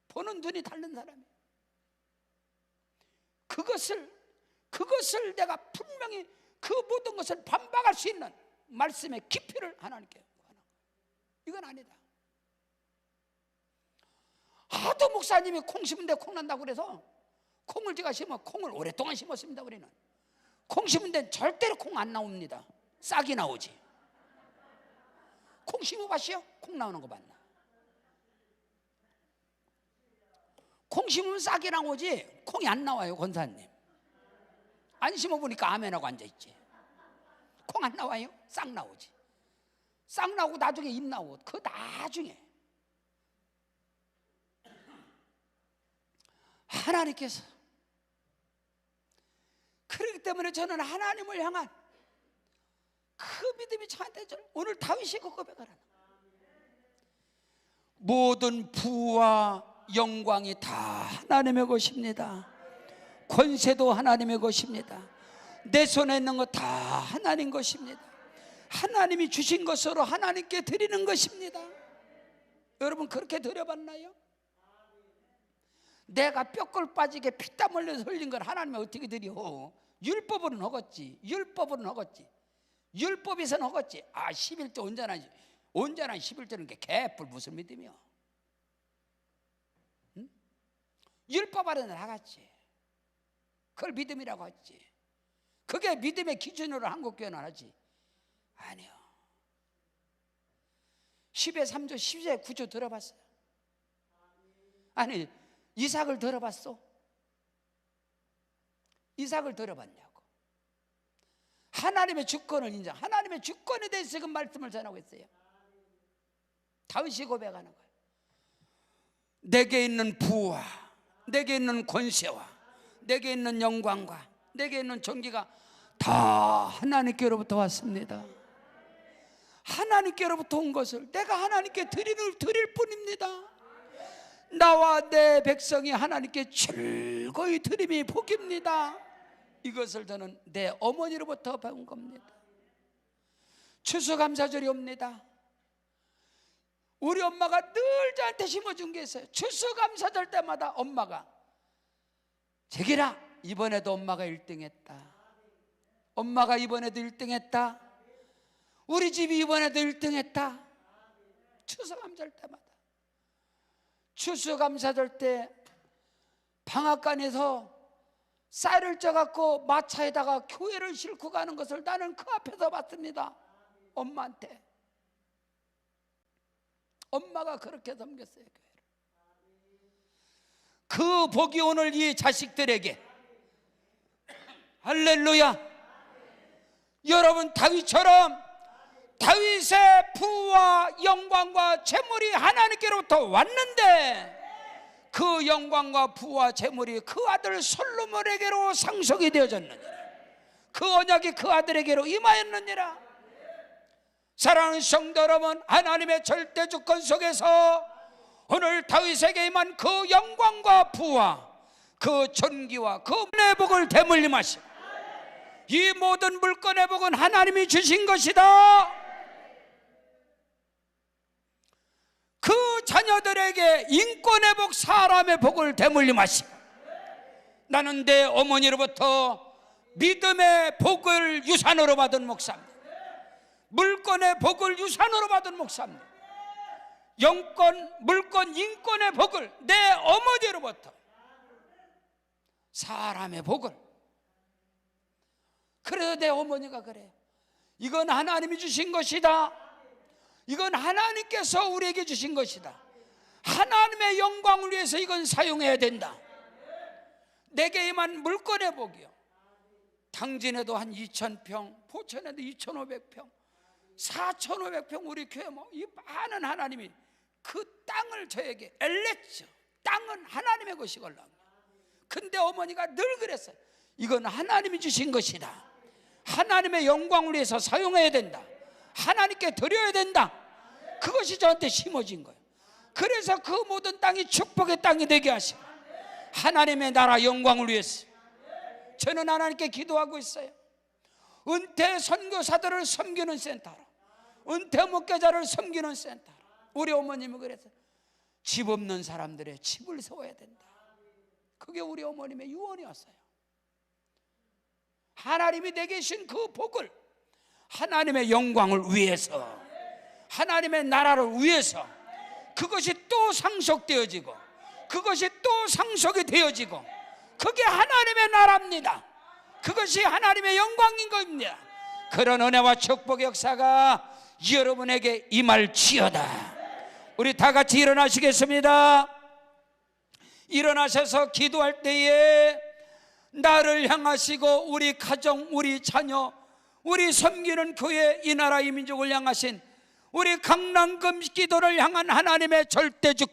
보는 눈이 다른 사람이야. 그것을 내가 분명히 그 모든 것을 반박할 수 있는 말씀의 깊이를 하나님께 구하는 거예요. 이건 아니다. 하도 목사님이 콩 심은데 콩 난다고 그래서 콩을 제가 심어, 콩을 오랫동안 심었습니다. 우리는 콩 심은 데는 절대로 콩 안 나옵니다. 싹이 나오지. 콩 심어봤어요? 콩 나오는 거 봤나? 콩 심으면 싹이 나오지 콩이 안 나와요. 권사님 안 심어보니까 아멘하고 앉아있지. 콩 안 나와요? 싹 나오지. 싹 나오고 나중에 잎 나오고, 그 나중에 하나님께서, 그렇기 때문에 저는 하나님을 향한 그 믿음이 저한테 오늘 다윗이 그 고백을 하는, 모든 부와 영광이 다 하나님의 것입니다. 권세도 하나님의 것입니다. 내 손에 있는 거 다 하나님 것입니다. 하나님이 주신 것으로 하나님께 드리는 것입니다. 여러분 그렇게 드려봤나요? 내가 뼈골 빠지게 피땀 흘려서 흘린 걸 하나님이 어떻게 드려? 율법으로는 허겄지. 율법에서는 허겄지. 11조 온전한 11조는 게 개뿔 무슨 믿음이야? 응? 율법 아래는 나갔지. 그걸 믿음이라고 했지. 그게 믿음의 기준으로 한국교회는 하지. 아니요. 10의 3조 10의 9조 들어봤어요? 아니, 이삭을 들어봤어? 이삭을 들어봤냐고. 하나님의 주권을 인정, 하나님의 주권에 대해서 지금 말씀을 전하고 있어요. 다윗이 고백하는 거예요. 내게 있는 부와 내게 있는 권세와 내게 있는 영광과 내게 있는 존귀가 다 하나님께로부터 왔습니다. 하나님께로부터 온 것을 내가 하나님께 드릴 뿐입니다. 나와 내 백성이 하나님께 즐거이 드림이 복입니다. 이것을 저는 내 어머니로부터 배운 겁니다. 추수감사절이 옵니다. 우리 엄마가 늘 저한테 심어준 게 있어요. 추수감사절 때마다 엄마가, 제기라, 이번에도 엄마가 1등 했다. 엄마가 이번에도 1등 했다. 우리 집이 이번에도 1등 했다. 추수감사절 때마다. 추수감사절 때 방앗간에서 쌀을 쪄갖고 마차에다가 교회를 싣고 가는 것을 나는 그 앞에서 봤습니다. 엄마한테. 엄마가 그렇게 섬겼어요, 교회를. 그 복이 오늘 이 자식들에게, 할렐루야. 여러분, 다윗처럼 다윗의 부와 영광과 재물이 하나님께로부터 왔는데 그 영광과 부와 재물이 그 아들 솔로몬에게로 상속이 되어졌느니라. 그 언약이 그 아들에게로 임하였느니라. 사랑하는 성도 여러분, 하나님의 절대 주권 속에서 오늘 다윗에게 임한 그 영광과 부와 그 존귀와 그 물건의 복을 대물림하시고, 이 모든 물건의 복은 하나님이 주신 것이다. 그 자녀들에게 인권의 복, 사람의 복을 대물림하시고, 나는 내 어머니로부터 믿음의 복을 유산으로 받은 목사입니다. 물권의 복을 유산으로 받은 목사입니다. 영권, 물권, 인권의 복을 내 어머니로부터, 사람의 복을. 그래서 내 어머니가 그래요. 이건 하나님이 주신 것이다. 이건 하나님께서 우리에게 주신 것이다. 하나님의 영광을 위해서 이건 사용해야 된다. 내게 임한 물권의 복이요. 당진에도 한 2,000평, 포천에도 2,500평, 4,500평 우리 교회 이 많은 하나님이 그 땅을 저에게 엘레죠. 땅은 하나님의 것이걸라. 근데 어머니가 늘 그랬어요. 이건 하나님이 주신 것이다. 하나님의 영광을 위해서 사용해야 된다. 하나님께 드려야 된다. 그것이 저한테 심어진 거예요. 그래서 그 모든 땅이 축복의 땅이 되게 하시고, 하나님의 나라 영광을 위해서 저는 하나님께 기도하고 있어요. 은퇴 선교사들을 섬기는 센터로, 은퇴 목회자를 섬기는 센터로. 우리 어머님은 그래서 집 없는 사람들의 집을 세워야 된다. 그게 우리 어머님의 유언이었어요. 하나님이 내게 주신 그 복을 하나님의 영광을 위해서, 하나님의 나라를 위해서, 그것이 또 상속되어지고 그것이 또 상속이 되어지고, 그게 하나님의 나라입니다. 그것이 하나님의 영광인 겁니다. 그런 은혜와 축복의 역사가 여러분에게 임할지어다. 우리 다 같이 일어나시겠습니다. 일어나셔서 기도할 때에 나를 향하시고 우리 가정, 우리 자녀, 우리 섬기는 교회, 이 나라 이 민족을 향하신 우리 강남금 기도를 향한 하나님의 절대주권,